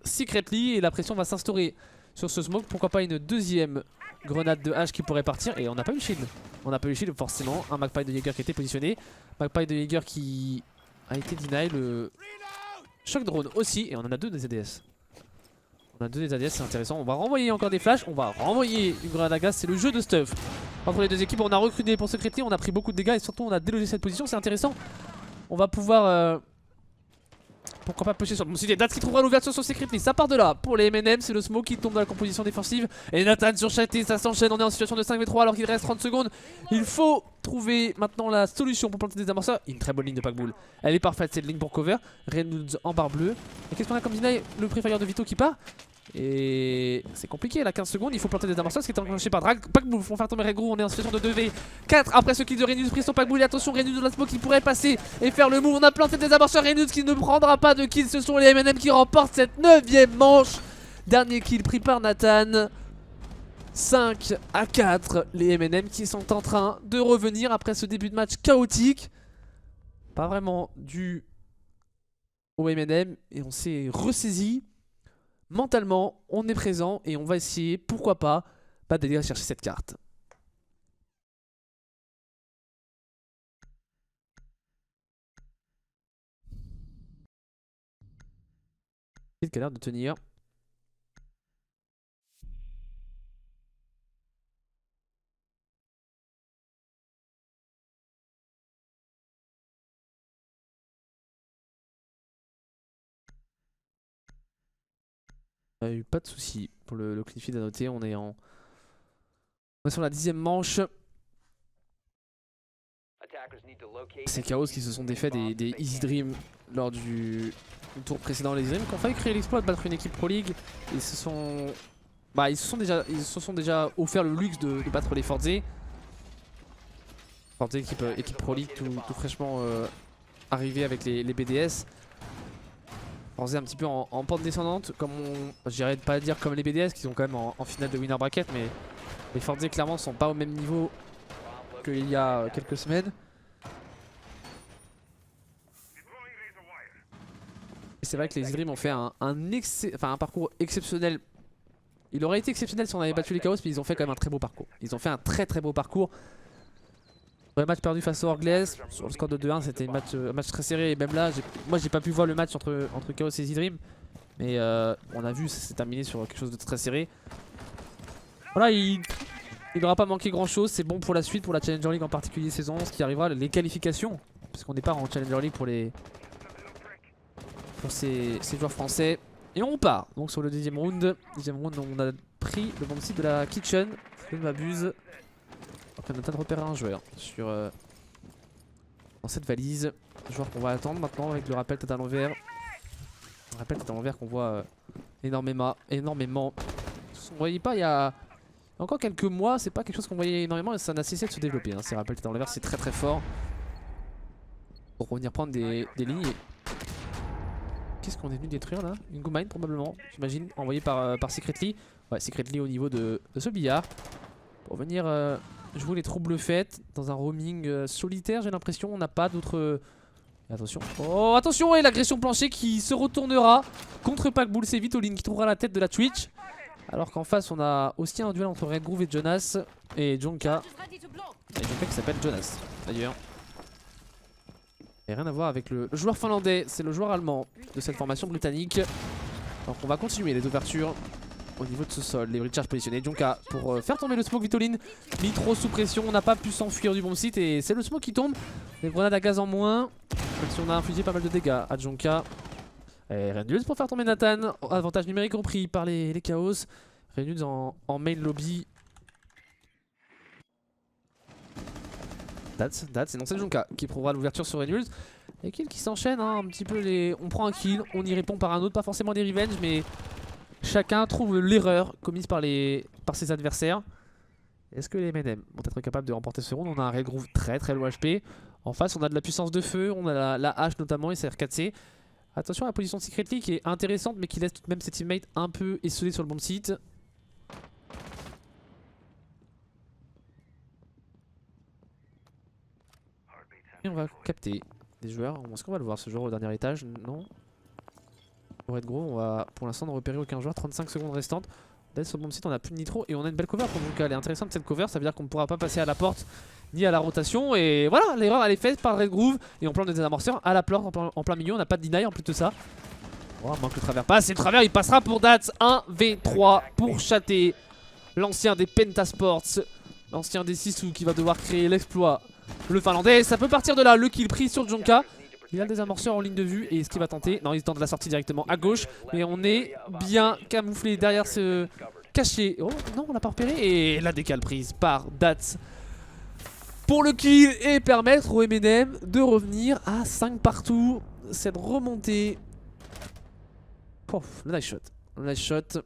Secretly et la pression va s'instaurer sur ce smoke. Pourquoi pas une deuxième grenade de hache qui pourrait partir. Et on n'a pas eu le shield. On n'a pas eu le shield forcément. Un Magpie de Jaeger qui était positionné. Magpie de Jaeger qui a été deny. Le choc drone aussi. Et on en a deux des ADS. On a deux des ADS, c'est intéressant. On va renvoyer encore des flashs. On va renvoyer une grenade à gaz. C'est le jeu de stuff entre les deux équipes. On a recruté pour Secretly. On a pris beaucoup de dégâts. Et surtout on a délogé cette position. C'est intéressant. On va pouvoir Pourquoi pas pusher sur le bon site. Dats qui trouvera l'ouverture sur Secretly. Ça part de là pour les M&M. C'est le smoke qui tombe dans la composition défensive. Et Nathan sur Chaté, ça s'enchaîne. On est en situation de 5v3 alors qu'il reste 30 secondes. Il faut trouver maintenant la solution pour planter des amorceurs. Une très bonne ligne de Packbull. Elle est parfaite cette ligne pour cover. Reynolds en barre bleue. Et qu'est-ce qu'on a comme deny? Le préfire de Vito qui part. Et c'est compliqué là, 15 secondes, il faut planter des amorceurs, ce qui est enclenché par Drag. Packbull font faire tomber Red Groove, on est en situation de 2v4 après ce kill de Reynolds pris sur Packbull. Et attention, Reynolds de la smoke qui pourrait passer et faire le move. On a planté des amorceurs, Reynolds qui ne prendra pas de kill. Ce sont les M&M qui remportent cette 9ème manche. Dernier kill pris par Nathan. 5-4, les M&M qui sont en train de revenir après ce début de match chaotique. Pas vraiment dû au M&M et on s'est ressaisi. Mentalement, on est présent et on va essayer, pourquoi pas, d'aller chercher cette carte. Il a l'air de tenir. Pas de soucis pour le clean feed à noter. On est sur la 10ème manche. C'est Chaos qui se sont défaits des Easy Dream lors du tour précédent. Les Easy Dream qui ont failli créer l'exploit de battre une équipe Pro League. Ils se sont déjà offert le luxe de battre les Forze. Forze équipe Pro League tout fraîchement arrivé avec les BDS. Forze un petit peu en pente descendante, comme je dirais pas dire comme les BDS qui sont quand même en finale de winner bracket, mais les Forze clairement sont pas au même niveau qu'il y a quelques semaines. Et c'est vrai que les Dream ont fait un parcours exceptionnel. Il aurait été exceptionnel si on avait battu les Chaos, mais ils ont fait quand même un très beau parcours. Ils ont fait un très beau parcours. Le match perdu face aux Orglaise, sur le score de 2-1, c'était un match très serré. Et même là, moi j'ai pas pu voir le match entre Chaos et Easy Dream. Mais on a vu, ça s'est terminé sur quelque chose de très serré. Voilà, il n'aura pas manqué grand chose. C'est bon pour la suite, pour la Challenger League en particulier saison 11 qui arrivera, les qualifications. Parce qu'on n'est pas en Challenger League pour ces joueurs français. Et on part donc sur le deuxième round. On a pris le bon site de la Kitchen, si je ne m'abuse. Donc on a de repérer un joueur dans cette valise. Joueur qu'on va attendre maintenant avec le rappel tête à l'envers. Le rappel tête à l'envers qu'on voit énormément. Vous voyez pas, il y a encore quelques mois, c'est pas quelque chose qu'on voyait énormément et ça n'a cessé de se développer. Ces rappels tête à l'envers, c'est très fort. Pour revenir prendre des lignes. Qu'est-ce qu'on est venu détruire là? Une Go Mine probablement, j'imagine, envoyée par Secretly. Ouais, Secretly au niveau de ce billard. Pour venir jouer les troubles faites dans un roaming solitaire, j'ai l'impression. On n'a pas d'autres... Attention. Oh, attention! Et l'agression plancher qui se retournera contre Packbull. C'est Vitoline qui trouvera la tête de la Twitch. Alors qu'en face, on a aussi un duel entre Red Groove et Jonas. Et Jonka. Et Jonka qui s'appelle Jonas, d'ailleurs. Et rien à voir avec le joueur finlandais. C'est le joueur allemand de cette formation britannique. Donc on va continuer les ouvertures au niveau de ce sol. Les recharges positionnés. Jonka pour faire tomber le smoke. Vitoline mis trop sous pression. On n'a pas pu s'enfuir du bon site. Et c'est le smoke qui tombe. Les grenades à gaz en moins. Même si on a infligé pas mal de dégâts à Jonka. Et Reynolds pour faire tomber Nathan. Avantage numérique repris par les Chaos. Reynolds en main lobby. Dats, et non c'est Jonka qui prouvera l'ouverture sur Reynolds. Les kills qui s'enchaînent un petit peu. On prend un kill, on y répond par un autre. Pas forcément des revenge, mais chacun trouve l'erreur commise par ses adversaires. Est-ce que les M&M vont être capables de remporter ce round? On a un Red Groove très low HP. En face on a de la puissance de feu, on a la hache notamment et CR4C. Attention à la position de Secretly qui est intéressante mais qui laisse tout de même ses teammates un peu esselés sur le bon site. Et on va capter des joueurs. Est-ce qu'on va le voir ce joueur au dernier étage? Non. Pour être gros, on va pour l'instant ne repérer aucun joueur. 35 secondes restantes. Là sur le bon site on a plus de nitro et on a une belle cover pour Jonka. Elle est intéressante cette cover, ça veut dire qu'on ne pourra pas passer à la porte ni à la rotation. Et voilà, l'erreur elle est faite par Red Groove. Et on plante des amorceurs à la porte en plein milieu. On n'a pas de deny en plus de ça. Oh, manque le travers passe. Et le travers il passera pour Dats. 1v3 pour Chaté. L'ancien des Pentasports. L'ancien des Sissou qui va devoir créer l'exploit. Le finlandais, ça peut partir de là, le kill pris sur Jonka. Il a le désamorceur en ligne de vue et est-ce qu'il va tenter? Non, il tente la sortie directement à gauche. Mais on est bien camouflé derrière ce caché. Oh non, on l'a pas repéré. Et la décale prise par Dats pour le kill et permettre au M&M de revenir à 5 partout. Cette remontée. Pouf, le nice shot. Le nice shot.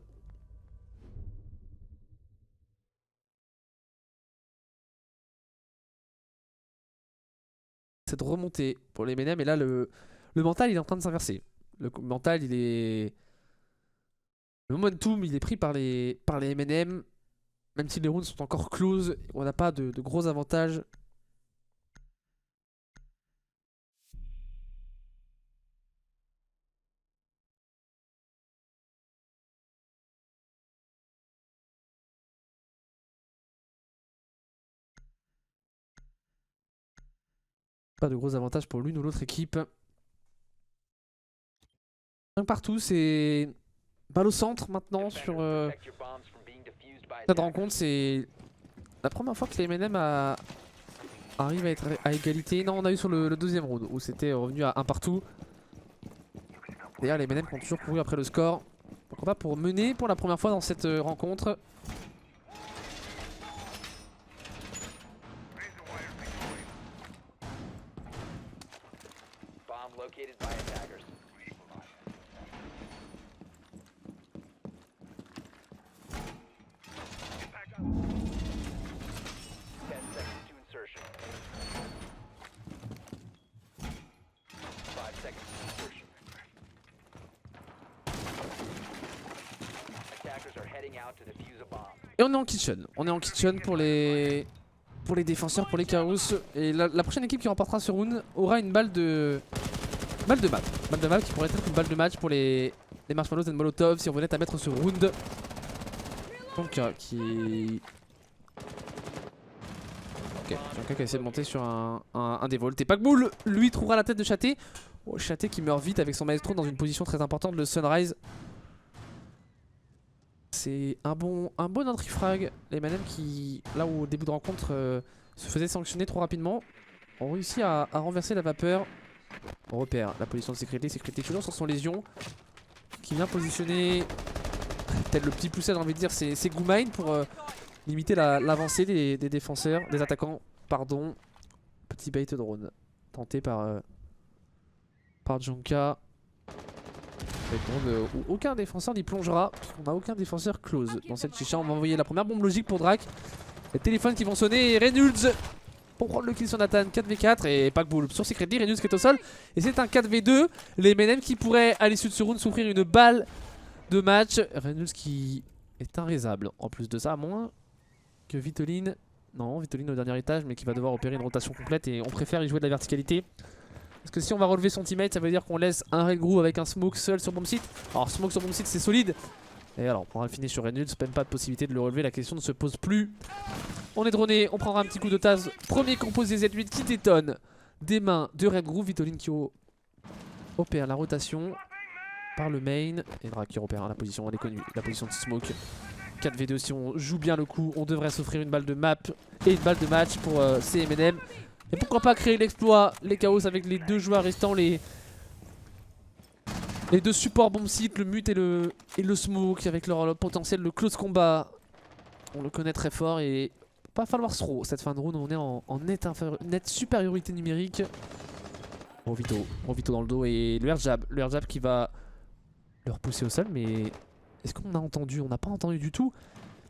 Cette remontée pour les M&M. Et là, le mental, il est en train de s'inverser. Le mental, il est... Le momentum, il est pris par les M&M. Même si les rounds sont encore close, on n'a pas de gros avantages. Pas de gros avantages pour l'une ou l'autre équipe. Un partout, c'est balle au centre maintenant sur cette rencontre. C'est la première fois que les M&M arrivent à être à égalité. Non, on a eu sur le deuxième round où c'était revenu à un partout. D'ailleurs, les M&M ont toujours couru après le score. Pourquoi pas pour mener pour la première fois dans cette rencontre. Et on est en kitchen. On est en kitchen pour les défenseurs, pour les Chaos. Et la prochaine équipe qui remportera ce round aura une balle de map. Balle de map qui pourrait être une balle de match pour les Marshmallows and Molotov si on venait à mettre ce round. Donc qui... Ok, quelqu'un qui a essayé de monter sur un des volts. Et Packbull, lui, trouvera la tête de Chaté. Oh, Chaté qui meurt vite avec son maestro dans une position très importante, le Sunrise. C'est un bon entry frag. Les M&M qui, là où au début de rencontre, se faisaient sanctionner trop rapidement, ont réussi à renverser la vapeur. On repère la position de sécurité. Sécurité toujours sur son lésion. Qui vient positionner, tel le petit pousset, j'ai envie de dire, c'est Goomine pour limiter l'avancée des défenseurs, des attaquants, pardon. Petit bait drone tenté par Junka. Où aucun défenseur n'y plongera. On n'a aucun défenseur close dans cette chicha. On va envoyer la première bombe logique pour Drake. Les téléphones qui vont sonner. Et Reynolds pour prendre le kill sur Nathan. 4v4 et Packbull sur Secretly. Reynolds qui est au sol. Et c'est un 4v2. Les M&M qui pourraient à l'issue de ce round souffrir une balle de match. Reynolds qui est inraisable. En plus de ça, à moins que Vitoline. Non, Vitoline au dernier étage, mais qui va devoir opérer une rotation complète. Et on préfère y jouer de la verticalité. Parce que si on va relever son teammate, ça veut dire qu'on laisse un Red Groove avec un Smoke seul sur bomb site. Alors Smoke sur bomb site c'est solide. Et alors on prendra le finish sur Reynolds, même pas de possibilité de le relever, la question ne se pose plus. On est droné, on prendra un petit coup de tasse. Premier composé Z8 qui détonne des mains de Red Groove. Vitoline qui opère la rotation par le main. Et Drake qui repère la position, elle est connue, la position de Smoke. 4v2, si on joue bien le coup, on devrait s'offrir une balle de map et une balle de match pour CMNM. Et pourquoi pas créer l'exploit, les Chaos avec les deux joueurs restants, les deux supports bomb site, le mute et le smoke avec leur potentiel de close combat. On le connaît très fort et pas falloir se throw cette fin de round, on est en nette supériorité numérique. Bon Vito dans le dos et le air jab qui va le repousser au sol, mais est-ce qu'on a entendu? On n'a pas entendu du tout.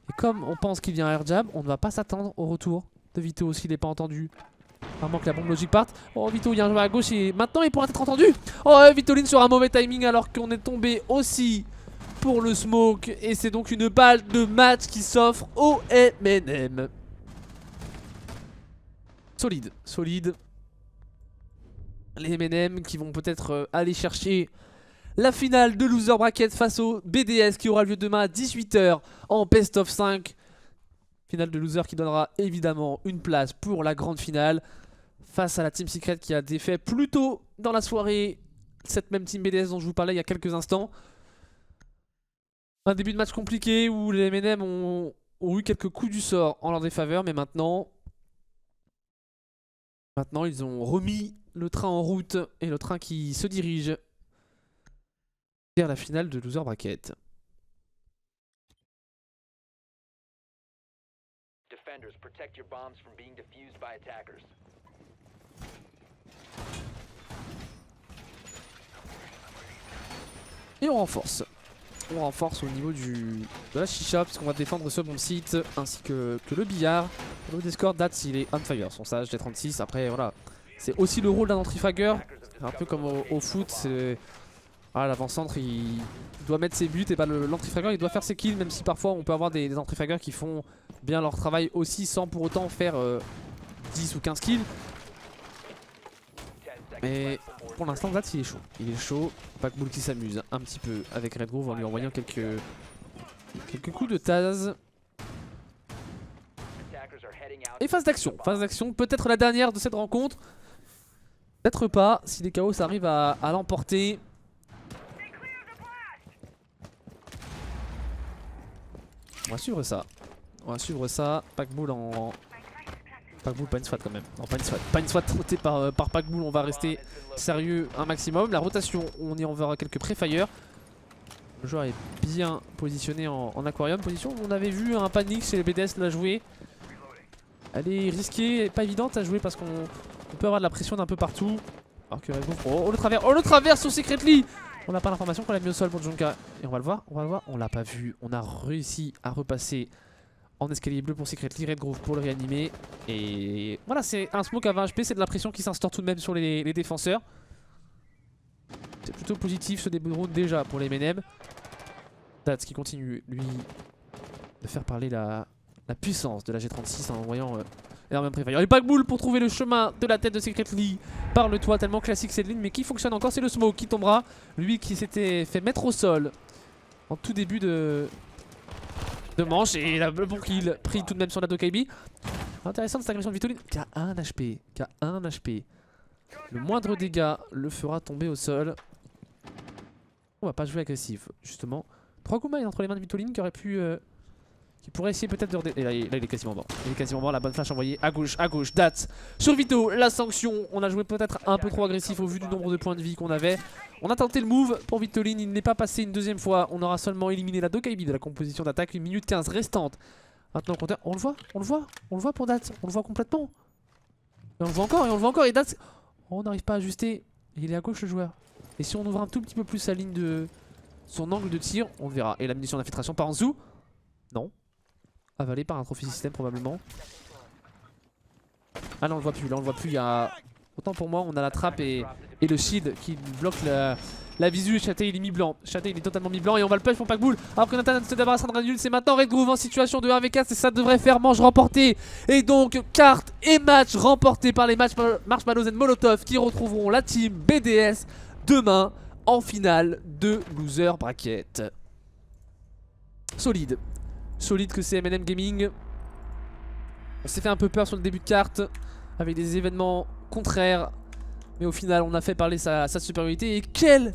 Et comme on pense qu'il vient un air jab, on ne va pas s'attendre au retour de Vito s'il n'est pas entendu. Vraiment que la bombe logique parte. Oh Vito, il y a un joueur à gauche et maintenant il pourra être entendu. Oh Vitoline sur un mauvais timing alors qu'on est tombé aussi pour le smoke. Et c'est donc une balle de match qui s'offre au M&M. Solide. Les M&M qui vont peut-être aller chercher la finale de Loser Bracket face au BDS qui aura lieu demain à 18 h en Best of 5. Finale de loser qui donnera évidemment une place pour la grande finale face à la Team Secret qui a défait plus tôt dans la soirée cette même Team BDS dont je vous parlais il y a quelques instants. Un début de match compliqué où les M&M ont eu quelques coups du sort en leur défaveur, mais maintenant Maintenant, ils ont remis le train en route et le train qui se dirige vers la finale de Loser Bracket. Defenders, protect your bombs from being defused by attackers. Et on renforce. On renforce au niveau de la chicha, puisqu'on va défendre ce bon site, ainsi que le billard. Au niveau des scores, Dats il est on fire, son sage G36. Après voilà, c'est aussi le rôle d'un entrifagger. Un peu comme au foot, c'est l'avant-centre il doit mettre ses buts et pas l'entrifagger il doit faire ses kills, même si parfois on peut avoir des entrifaggers qui font bien leur travail aussi sans pour autant faire 10 ou 15 kills. Mais pour l'instant, Dats il est chaud. Il est chaud. Packbull qui s'amuse un petit peu avec Redgrove en lui envoyant quelques coups de Taz. Et phase d'action. Phase d'action, peut-être la dernière de cette rencontre. Peut-être pas, si les Chaos arrivent à l'emporter. On va suivre ça. On va suivre ça. Packbull en... Packbull pas une SWAT quand même. Non, pas une SWAT. Pas une SWAT trottée par Packbull. On va rester sérieux un maximum. La rotation, on y enverra quelques pré-fire. Le joueur est bien positionné en aquarium. Position où on avait vu un panique chez les BDS la jouer. Elle est risquée, pas évidente à jouer parce qu'on peut avoir de la pression d'un peu partout. Alors que on le traverse sur Secretly. On n'a pas l'information qu'on l'a mis au sol pour Junka. Et on va le voir, on l'a pas vu. On a réussi à repasser en escalier bleu pour Secretly, Redgrove pour le réanimer. Et voilà, c'est un smoke à 20 HP, c'est de la pression qui s'instaure tout de même sur les défenseurs. C'est plutôt positif ce début de round déjà pour les MNM. Dats qui continue, lui, de faire parler la puissance de la G36 en envoyant énormément de pré-fire. Et Packbull pour trouver le chemin de la tête de Secretly par le toit, tellement classique cette ligne, mais qui fonctionne encore, c'est le smoke qui tombera. Lui qui s'était fait mettre au sol en tout début de manche, et le bon kill pris tout de même sur la Dokaibi. Intéressant cette agression de Vitoline qui a 1 HP, Le moindre dégât le fera tomber au sol. On va pas jouer agressif, justement. 3 coups entre les mains de Vitoline qui aurait pu... qui pourrait essayer peut-être de... Et là il est quasiment mort. Il est quasiment mort, la bonne flash envoyée à gauche, Dats sur Vito, la sanction. On a joué peut-être un peu trop agressif au vu du nombre de points de vie qu'on avait. On a tenté le move pour Vitoline, il n'est pas passé une deuxième fois. On aura seulement éliminé la Dokaibi de la composition d'attaque, 1 minute 15 restante. Maintenant au compteur, on le voit pour Dats, on le voit complètement. Et on le voit encore, et Dats... Oh, on n'arrive pas à ajuster, il est à gauche le joueur. Et si on ouvre un tout petit peu plus sa ligne de... son angle de tir, on le verra. Et la munition d'infiltration par en dessous. Non. Avalé par un trophy système probablement. Ah là on le voit plus, il y a... Autant pour moi on a la trappe et le shield qui bloque la visu. Châté il est mi-blanc, Châté il est totalement mi-blanc et on va le push pour Packbull. Alors que Nathan se débarrasse de Redgrove, c'est maintenant Redgrove en situation de 1v4 et ça devrait faire manche remportée. Et donc carte et match remporté par les Marshmallows and Molotov qui retrouveront la team BDS demain en finale de Loser Bracket. Solide que c'est MNM Gaming. On s'est fait un peu peur sur le début de carte avec des événements contraires, mais au final on a fait parler sa supériorité. Et quelle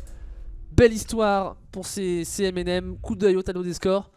belle histoire pour ces MNM. Coup d'œil au tableau des scores.